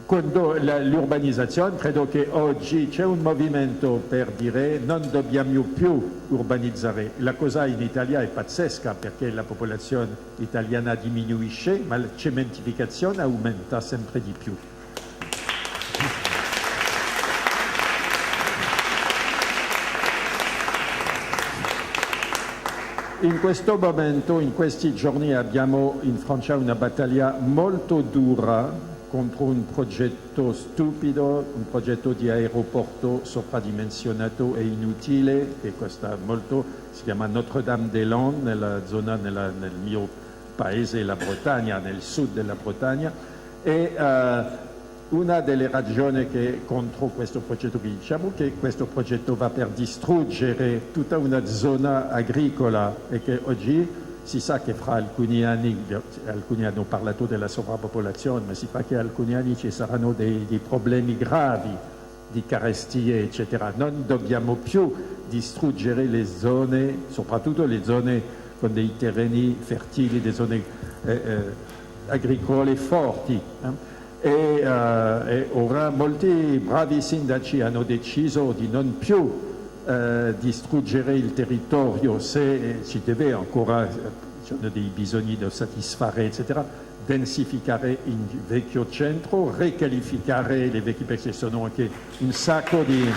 Quando l'urbanizzazione, credo che oggi c'è un movimento per dire non dobbiamo più urbanizzare. La cosa in Italia è pazzesca perché la popolazione italiana diminuisce, ma la cementificazione aumenta sempre di più. In questo momento, in questi giorni, abbiamo in Francia una battaglia molto dura contro un progetto stupido, un progetto di aeroporto sopradimensionato e inutile, che costa molto, si chiama Notre-Dame-des-Landes, nella zona, nel mio paese, la Bretagna, nel sud della Bretagna, e una delle ragioni che contro questo progetto che diciamo che questo progetto va per distruggere tutta una zona agricola e che oggi si sa che fra alcuni anni hanno parlato della sovrappopolazione, ma si sa che alcuni anni ci saranno dei problemi gravi di carestie, eccetera. Non dobbiamo più distruggere le zone, soprattutto le zone con dei terreni fertili, le zone agricole forti. E ora molti bravi sindaci hanno deciso di non più distruggere il territorio se ci deve ancora, ci sono dei bisogni da soddisfare, eccetera, densificare il vecchio centro, riqualificare le vecchie, perché ci sono anche un sacco di...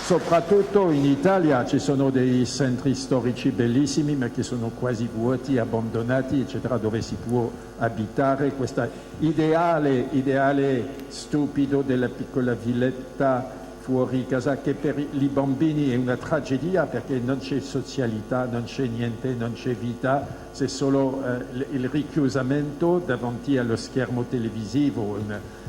Soprattutto in Italia ci sono dei centri storici bellissimi ma che sono quasi vuoti, abbandonati, eccetera, dove si può abitare. Questo ideale stupido della piccola villetta fuori casa, che per i bambini è una tragedia perché non c'è socialità, non c'è niente, non c'è vita, c'è solo il richiusamento davanti allo schermo televisivo.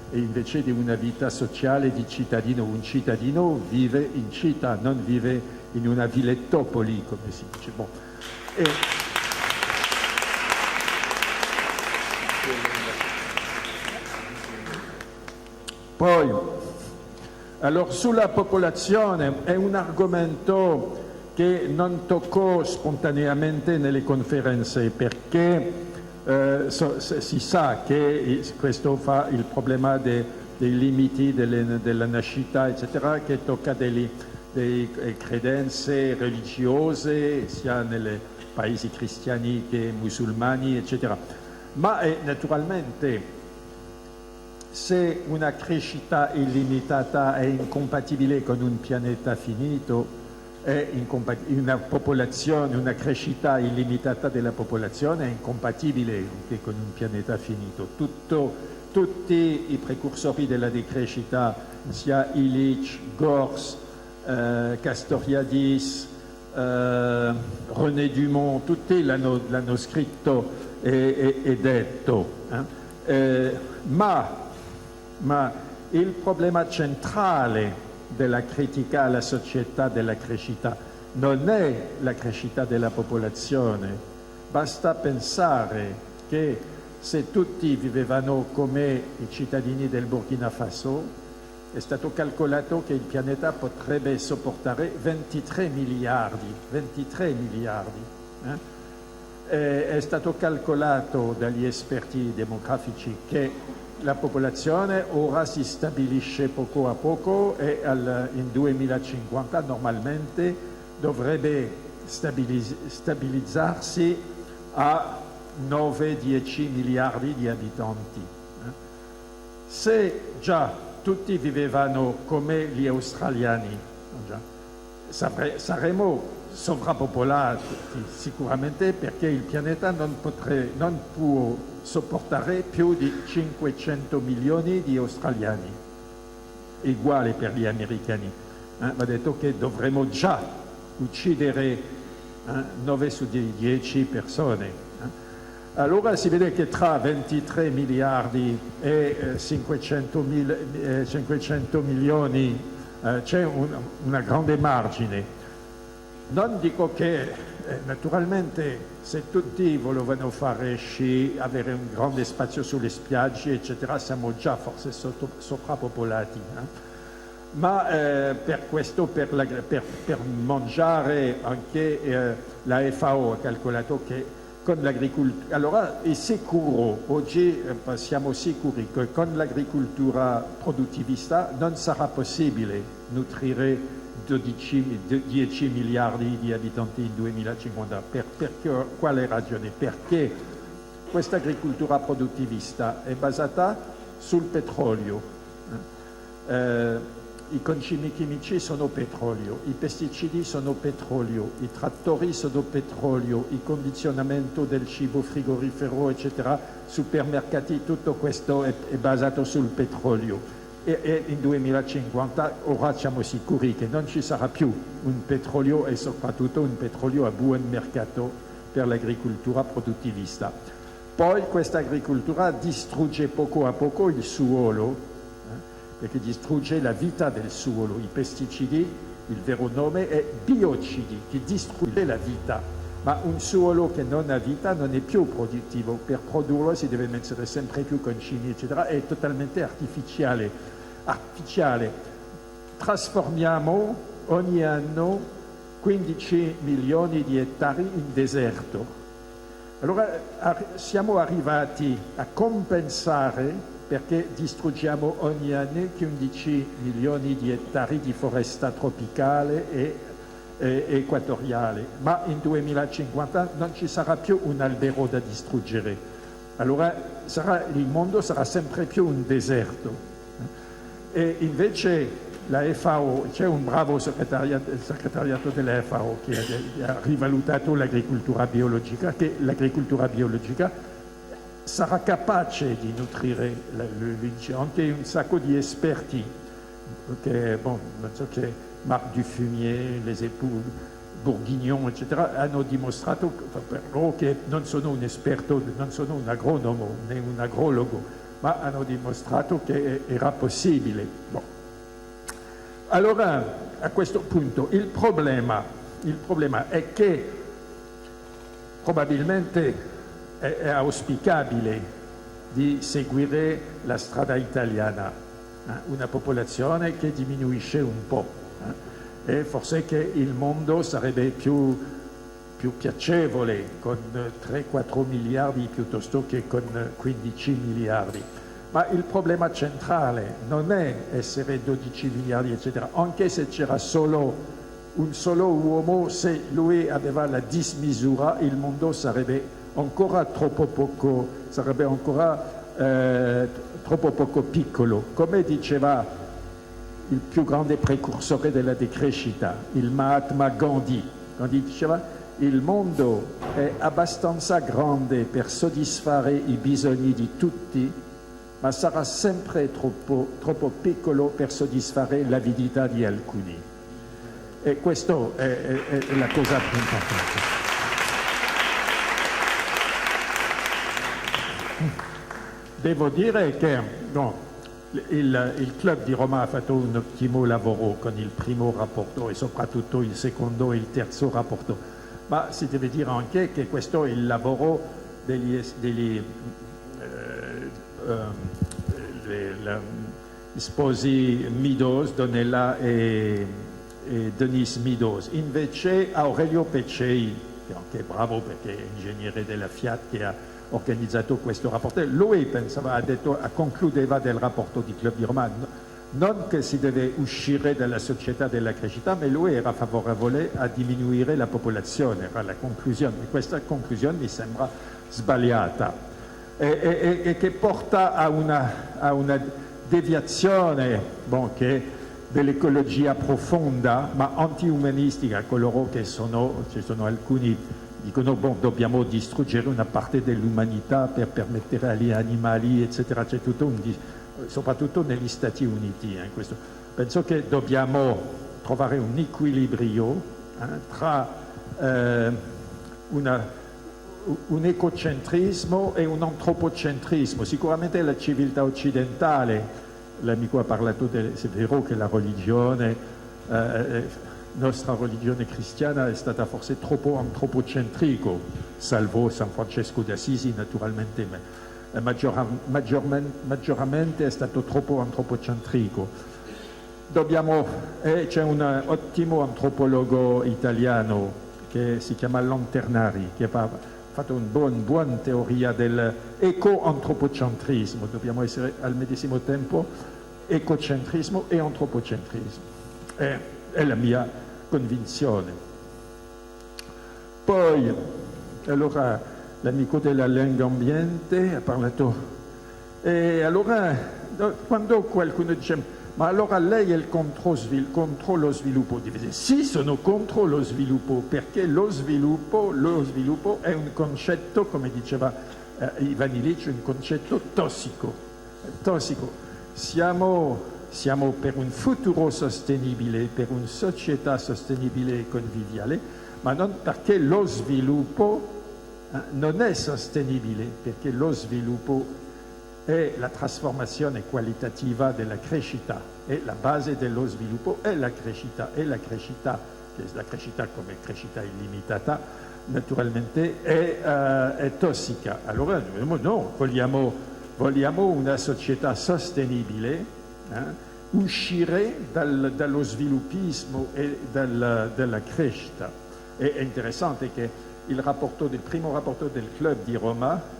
E invece di una vita sociale di cittadino, un cittadino vive in città, non vive in una villettopoli, come si dice. Bon. Poi Allora, sulla popolazione è un argomento che non toccò spontaneamente nelle conferenze perché si sa che questo fa il problema dei limiti della nascita, eccetera, che tocca delle credenze religiose sia nei paesi cristiani che musulmani, eccetera. Ma naturalmente se una crescita illimitata è incompatibile con un pianeta finito, una crescita illimitata della popolazione è incompatibile anche con un pianeta finito. Tutti i precursori della decrescita, sia Illich, Gors, Castoriadis, René Dumont, tutti l'hanno scritto e detto. Ma il problema centrale della critica alla società della crescita non è la crescita della popolazione. Basta pensare che se tutti vivevano come i cittadini del Burkina Faso, è stato calcolato che il pianeta potrebbe sopportare 23 miliardi. È stato calcolato dagli esperti demografici che la popolazione ora si stabilisce poco a poco e in 2050 normalmente dovrebbe stabilizzarsi a 9-10 miliardi di abitanti. Se già tutti vivevano come gli australiani, saremmo sovrappopolati sicuramente perché il pianeta non può sopportare più di 500 milioni di australiani, uguale per gli americani. Va detto che dovremmo già uccidere 9 su 10 persone. Allora si vede che tra 23 miliardi e 500 milioni c'è una grande margine. Non dico che naturalmente se tutti volevano fare sci, avere un grande spazio sulle spiagge, eccetera, siamo già forse sovrappopolati. Ma per questo, per mangiare anche la FAO ha calcolato che con l'agricoltura, allora è sicuro, oggi siamo sicuri che con l'agricoltura produttivista non sarà possibile nutrire 10 miliardi di abitanti in 2050. Per quale ragione? Perché questa agricoltura produttivista è basata sul petrolio. I concimi chimici sono petrolio, i pesticidi sono petrolio, i trattori sono petrolio, il condizionamento del cibo frigorifero, eccetera, supermercati, tutto questo è basato sul petrolio. E in 2050 ora siamo sicuri che non ci sarà più un petrolio e soprattutto un petrolio a buon mercato per l'agricoltura produttivista. Poi questa agricoltura distrugge poco a poco il suolo, perché distrugge la vita del suolo. I pesticidi, il vero nome è biocidi, che distrugge la vita. Ma un suolo che non ha vita non è più produttivo. Per produrlo si deve mettere sempre più concimi, eccetera. È totalmente artificiale. Trasformiamo ogni anno 15 milioni di ettari in deserto. Allora siamo arrivati a compensare perché distruggiamo ogni anno 15 milioni di ettari di foresta tropicale e equatoriale, ma in 2050 non ci sarà più un albero da distruggere. Allora il mondo sarà sempre più un deserto. E invece la FAO, c'è un bravo segretariato della FAO che ha rivalutato l'agricoltura biologica, che l'agricoltura biologica sarà capace di nutrire anche un sacco di esperti, che, non so che Marc Dufumier, les époux Bourguignon, eccetera, hanno dimostrato per loro che non sono un esperto, non sono un agronomo né un agrologo, ma hanno dimostrato che era possibile. Allora, a questo punto, il problema è che probabilmente è auspicabile di seguire la strada italiana. una popolazione che diminuisce un po', e forse che il mondo sarebbe più piacevole con 3-4 miliardi piuttosto che con 15 miliardi. Ma il problema centrale non è essere 12 miliardi, eccetera, anche se c'era solo un solo uomo, se lui aveva la dismisura, il mondo sarebbe ancora troppo poco, troppo poco piccolo. Come diceva il più grande precursore della decrescita, il Mahatma Gandhi, diceva: il mondo è abbastanza grande per soddisfare i bisogni di tutti, ma sarà sempre troppo piccolo per soddisfare l'avidità di alcuni. E questa è la cosa più importante. Devo dire che il Club di Roma ha fatto un ottimo lavoro con il primo rapporto e soprattutto il secondo e il terzo rapporto, ma si deve dire anche che questo è il lavoro degli sposi Meadows, Donella e Denise Meadows. Invece Aurelio Peccei, che anche è bravo perché è ingegnere della Fiat, che ha organizzato questo rapporto, lui concludeva del rapporto di Club di Roma non che si deve uscire dalla società della crescita, ma lui era favorevole a diminuire la popolazione, era la conclusione. Questa conclusione mi sembra sbagliata e che porta a una deviazione che dell'ecologia profonda ma anti-umanistica. Coloro ci sono alcuni dicono dobbiamo distruggere una parte dell'umanità per permettere agli animali, eccetera. C'è tutto soprattutto negli Stati Uniti. Questo. Penso che dobbiamo trovare un equilibrio tra un ecocentrismo e un antropocentrismo. Sicuramente la civiltà occidentale, l'amico ha parlato è vero che la religione, nostra religione cristiana è stata forse troppo antropocentrico, salvo San Francesco d'Assisi naturalmente, ma maggiormente è stato troppo antropocentrico. C'è un ottimo antropologo italiano che si chiama Lanternari, che ha fatto una buona teoria dell'eco-antropocentrismo. Dobbiamo essere al medesimo tempo ecocentrismo e antropocentrismo. È la mia convinzione. Poi, allora, l'amico della Lingua Ambiente ha parlato, e allora quando qualcuno dice ma allora lei è contro lo sviluppo, dice sì, sono contro lo sviluppo perché lo sviluppo è un concetto, come diceva Ivan Illich, un concetto tossico. Siamo per un futuro sostenibile, per una società sostenibile e conviviale, ma non perché lo sviluppo non è sostenibile, perché lo sviluppo è la trasformazione qualitativa della crescita e la base dello sviluppo è la crescita, che è la crescita come crescita illimitata, naturalmente è tossica. Allora no, vogliamo una società sostenibile, uscire dallo sviluppismo e dalla crescita. È interessante che il primo rapporto del Club di Roma,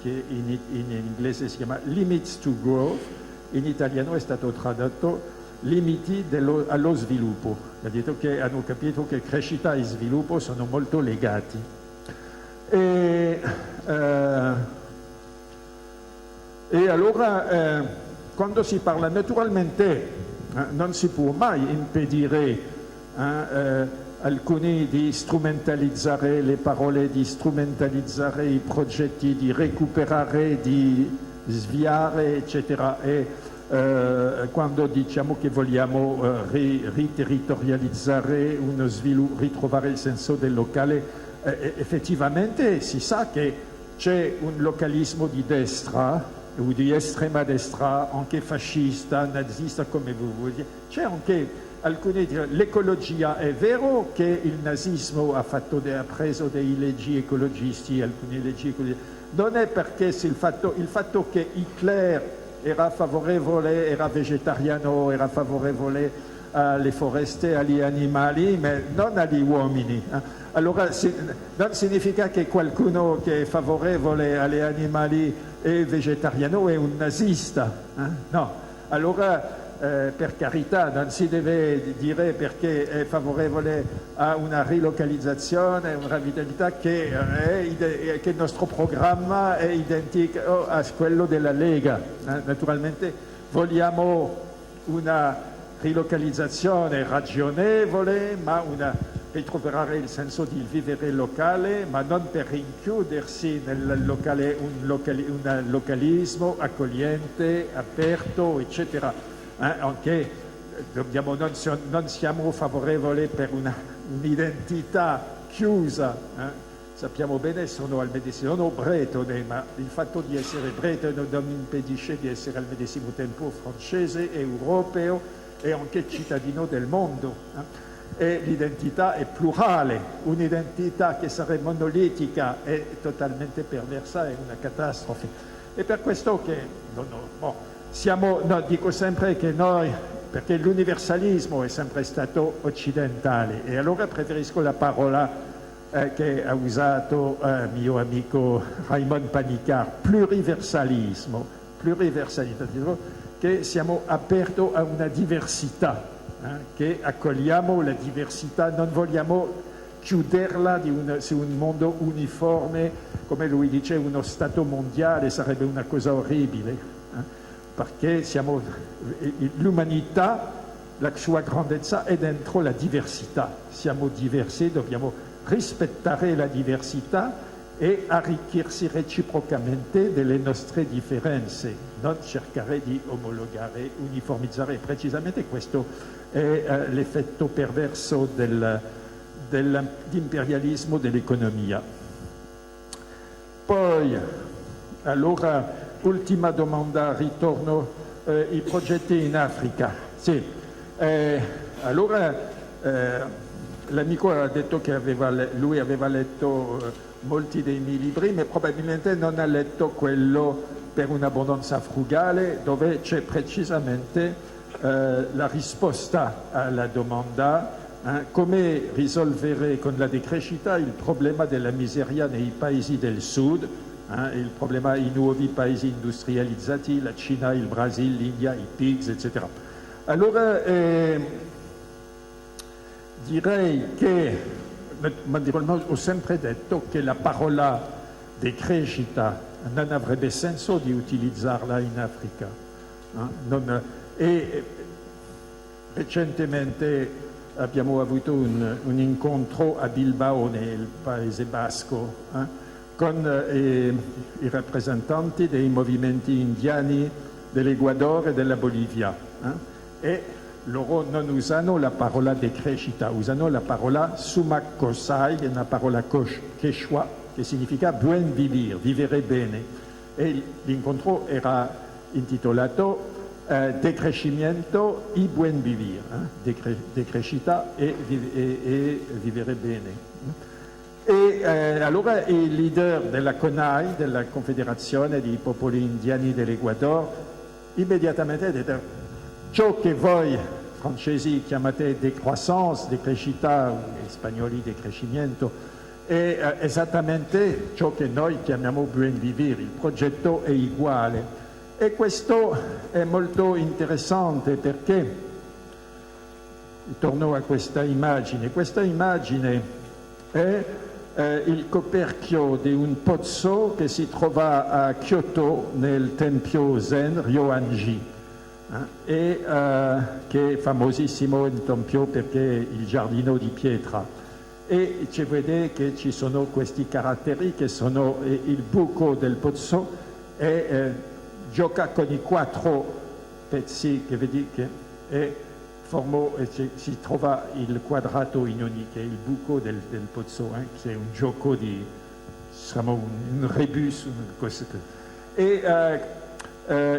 che in inglese si chiama Limits to Growth, in italiano è stato tradotto Limiti allo sviluppo. Hanno capito che crescita e sviluppo sono molto legati. E allora, quando si parla, naturalmente non si può mai impedire alcuni di strumentalizzare le parole, di strumentalizzare i progetti, di recuperare, di sviare, eccetera. E quando diciamo che vogliamo riterritorializzare uno sviluppo, ritrovare il senso del locale, effettivamente si sa che c'è un localismo di destra o di estrema destra, anche fascista, nazista, come voi volete. C'è anche alcuni dicono l'ecologia, è vero che il nazismo ha preso dei leggi ecologisti, alcune leggi ecologiche, non è perché il fatto che Hitler era favorevole, era vegetariano, era favorevole alle foreste, agli animali, ma non agli uomini. Allora non significa che qualcuno che è favorevole agli animali è vegetariano, è un nazista. No, allora per carità non si deve dire perché è favorevole a una rilocalizzazione, una vitalità che il nostro programma è identico a quello della Lega. Naturalmente vogliamo una rilocalizzazione ragionevole, ma ritrovare il senso di vivere locale, ma non per rinchiudersi nel un localismo accogliente, aperto, eccetera. Anche non siamo favorevoli per un'identità chiusa. Sappiamo bene, sono bretone, ma il fatto di essere bretone non mi impedisce di essere al medesimo tempo francese, europeo e anche cittadino del mondo. E l'identità è plurale, un'identità che sarebbe monolitica è totalmente perversa, è una catastrofe. E per questo che dico sempre che noi, perché l'universalismo è sempre stato occidentale, e allora preferisco la parola che ha usato mio amico Raymond Panicard, pluriversalismo, che siamo aperti a una diversità, che accogliamo la diversità, non vogliamo chiuderla su un mondo uniforme, come lui dice, uno Stato mondiale sarebbe una cosa orribile, perché l'umanità, la sua grandezza è dentro la diversità, siamo diversi, dobbiamo rispettare la diversità e arricchirsi reciprocamente delle nostre differenze, non cercare di omologare, uniformizzare. Precisamente questo è l'effetto perverso dell'imperialismo dell'economia. Poi, allora, ultima domanda, ritorno, i progetti in Africa. Sì, allora l'amico ha detto che lui aveva letto molti dei miei libri, ma probabilmente non ha letto quello per un'abbondanza frugale, dove c'è precisamente la risposta alla domanda come risolvere con la decrescita il problema della miseria nei paesi del sud, il problema i nuovi paesi industrializzati, la Cina, il Brasile, l'India, i PIGS, eccetera. Allora direi che ho sempre detto che la parola decrescita non avrebbe senso di utilizzarla in Africa. E recentemente abbiamo avuto un incontro a Bilbao, nel Paese Basco, con i rappresentanti dei movimenti indiani dell'Ecuador e della Bolivia. E loro non usano la parola decrescita, usano la parola sumakosai, che è una parola quechua, che significa buen vivir, vivere bene. E l'incontro era intitolato Decrescimento y buen vivir, decrescita e vivere bene. E allora il leader della CONAI, della Confederazione dei Popoli Indiani dell'Ecuador, immediatamente ha detto: ciò che voi francesi chiamate décroissance, decrescita, gli spagnoli decrescimento, è esattamente ciò che noi chiamiamo buen vivir, il progetto è uguale. E questo è molto interessante perché, torno a questa immagine è il coperchio di un pozzo che si trova a Kyoto nel tempio Zen Ryoanji, che è famosissimo il tempio perché il giardino di pietra. E ci vede che ci sono questi caratteri che sono il buco del pozzo e gioca con i 4 pezzi che vedi che si trova il quadrato in ogni, che è il buco del pozzo, che è un gioco di, diciamo, un rebus.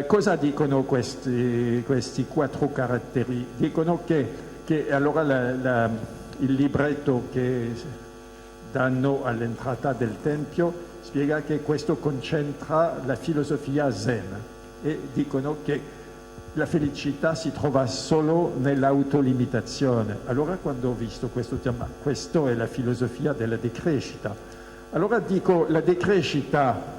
Cosa dicono questi 4 caratteri? Dicono che allora il libretto che danno all'entrata del tempio spiega che questo concentra la filosofia zen, e dicono che la felicità si trova solo nell'autolimitazione. Allora quando ho visto questo tema, questa è la filosofia della decrescita. Allora dico, la decrescita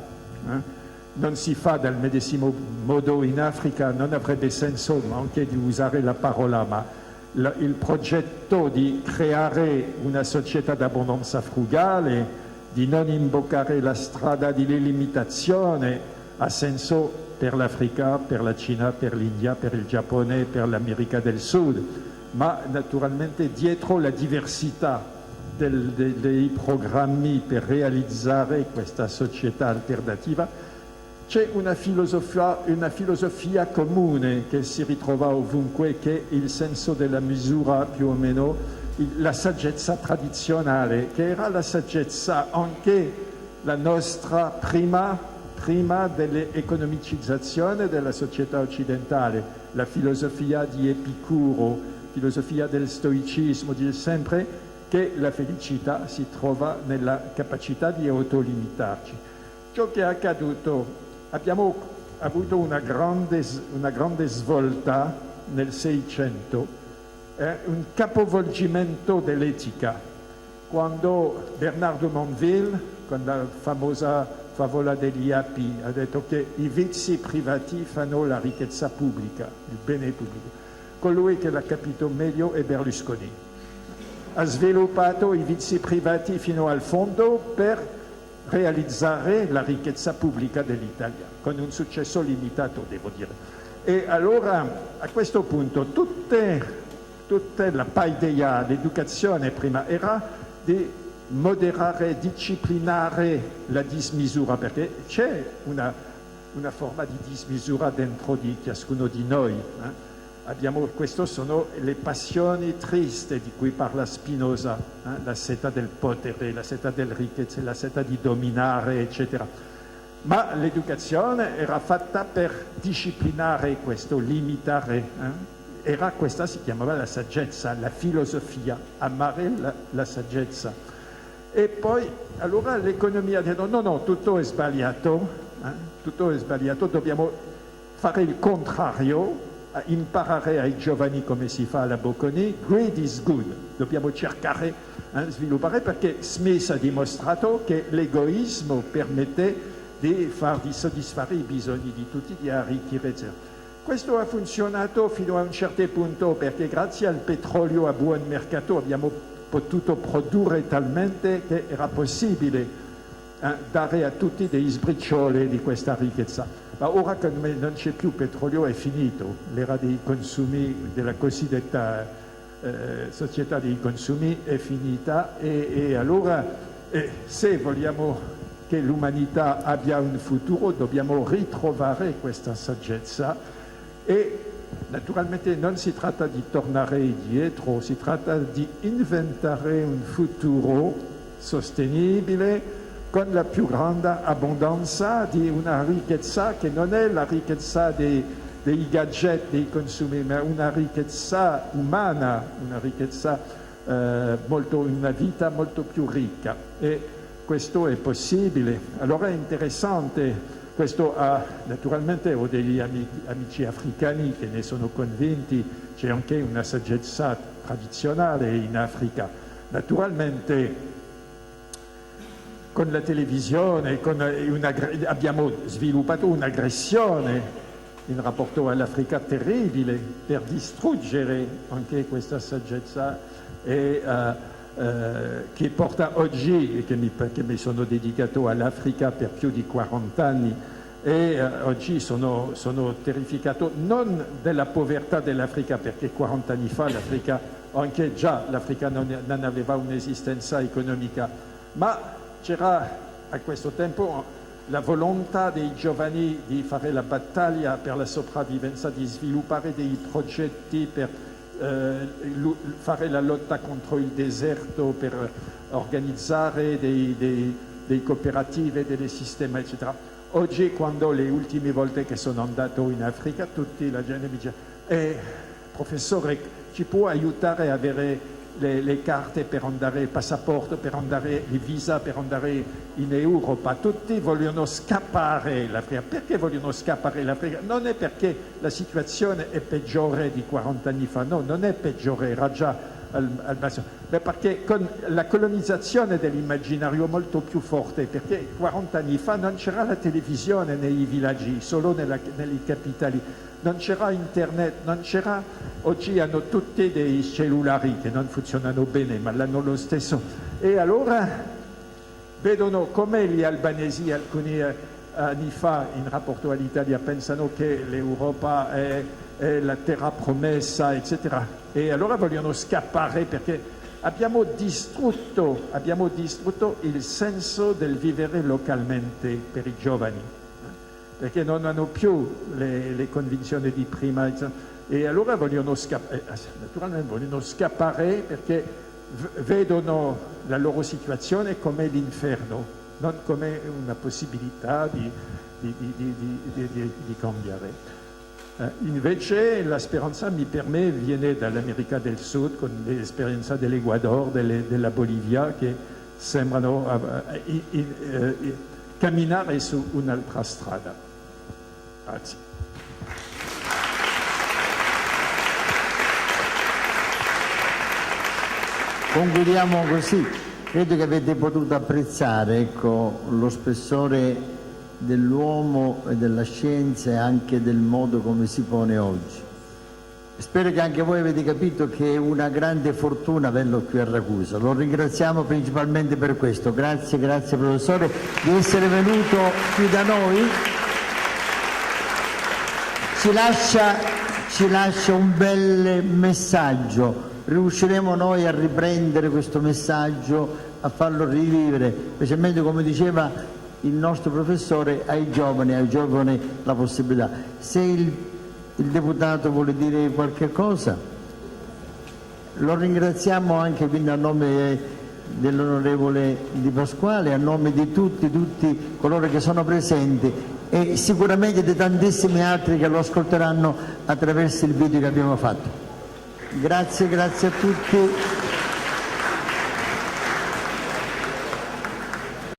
non si fa dal medesimo modo in Africa, non avrebbe senso anche di usare la parola, ma il progetto di creare una società d'abbondanza frugale, di non imboccare la strada dell'illimitazione, ha senso per l'Africa, per la Cina, per l'India, per il Giappone, per l'America del Sud, ma naturalmente dietro la diversità dei programmi per realizzare questa società alternativa c'è una filosofia comune che si ritrova ovunque, che è il senso della misura, più o meno, la saggezza tradizionale, che era la saggezza anche la nostra prima dell'economicizzazione della società occidentale, la filosofia di Epicuro, filosofia del stoicismo, dice sempre che la felicità si trova nella capacità di autolimitarci. Ciò che è accaduto, abbiamo avuto una grande svolta nel Seicento, un capovolgimento dell'etica, quando Bernardo Monville, con la famosa favola degli api, ha detto che i vizi privati fanno la ricchezza pubblica, il bene pubblico. Colui che l'ha capito meglio è Berlusconi. Ha sviluppato i vizi privati fino al fondo per realizzare la ricchezza pubblica dell'Italia, con un successo limitato, devo dire. E allora, a questo punto, tutta la paideia, l'educazione prima era di moderare, disciplinare la dismisura, perché c'è una forma di dismisura dentro di ciascuno di noi. Queste sono le passioni triste di cui parla Spinoza, la sete del potere, la sete della ricchezza, la sete di dominare, eccetera. Ma l'educazione era fatta per disciplinare questo, limitare. Questa si chiamava la saggezza, la filosofia, amare la saggezza. E poi, allora l'economia ha detto no, tutto è sbagliato, dobbiamo fare il contrario, imparare ai giovani come si fa alla Bocconi, greed is good, dobbiamo cercare di sviluppare, perché Smith ha dimostrato che l'egoismo permette di soddisfare i bisogni di tutti, di arricchire, eccetera. Questo ha funzionato fino a un certo punto, perché grazie al petrolio a buon mercato abbiamo potuto produrre talmente che era possibile dare a tutti dei sbricioli di questa ricchezza. Ma ora che non c'è più petrolio è finito, l'era dei consumi, della cosiddetta società dei consumi è finita, e allora se vogliamo che l'umanità abbia un futuro dobbiamo ritrovare questa saggezza, e naturalmente non si tratta di tornare indietro, si tratta di inventare un futuro sostenibile con la più grande abbondanza di una ricchezza che non è la ricchezza dei gadget, dei consumi, ma una ricchezza umana, una ricchezza, una vita molto più ricca. E questo è possibile. Allora è interessante. Questo naturalmente ho degli amici africani che ne sono convinti, c'è anche una saggezza tradizionale in Africa. Naturalmente con la televisione abbiamo sviluppato un'aggressione in rapporto all'Africa terribile per distruggere anche questa saggezza che porta oggi, che mi sono dedicato all'Africa per più di 40 anni, e oggi sono terrificato non della povertà dell'Africa, perché 40 anni fa l'Africa non aveva un'esistenza economica, ma c'era a questo tempo la volontà dei giovani di fare la battaglia per la sopravvivenza, di sviluppare dei progetti per fare la lotta contro il deserto, per organizzare dei cooperative, dei sistemi, eccetera. Oggi, quando le ultime volte che sono andato in Africa, tutta la gente mi dice professore, ci può aiutare a avere le carte per andare, il passaporto per andare, il visa per andare in Europa. Tutti vogliono scappare l'Africa. Perché vogliono scappare l'Africa? Non è perché la situazione è peggiore di 40 anni fa, no, non è peggiore, era già al massimo, ma perché con la colonizzazione dell'immaginario molto più forte, perché 40 anni fa non c'era la televisione nei villaggi, solo nelle capitali, non c'era internet, non c'era, oggi hanno tutti dei cellulari che non funzionano bene, ma l'hanno lo stesso, e allora vedono come gli albanesi alcuni anni fa in rapporto all'Italia pensano che l'Europa è la terra promessa, eccetera, e allora vogliono scappare perché abbiamo distrutto il senso del vivere localmente per i giovani, perché non hanno più le convinzioni di prima, e allora vogliono scappare, naturalmente vogliono scappare perché vedono la loro situazione come l'inferno, non come una possibilità di cambiare. Invece la speranza per me viene dall'America del Sud, con l'esperienza dell'Ecuador, della Bolivia, che sembrano camminare su un'altra strada. Grazie. Concludiamo così. Credo che avete potuto apprezzare, ecco, lo spessore dell'uomo e della scienza e anche del modo come si pone oggi. Spero che anche voi avete capito che è una grande fortuna averlo qui a Ragusa. Lo ringraziamo principalmente per questo. Grazie professore di essere venuto qui da noi. Ci lascia un bel messaggio. Riusciremo noi a riprendere questo messaggio, a farlo rivivere, specialmente come diceva il nostro professore, ai giovani la possibilità. Se il deputato vuole dire qualche cosa, lo ringraziamo anche quindi a nome dell'onorevole Di Pasquale, a nome di tutti coloro che sono presenti e sicuramente di tantissimi altri che lo ascolteranno attraverso il video che abbiamo fatto. Grazie a tutti.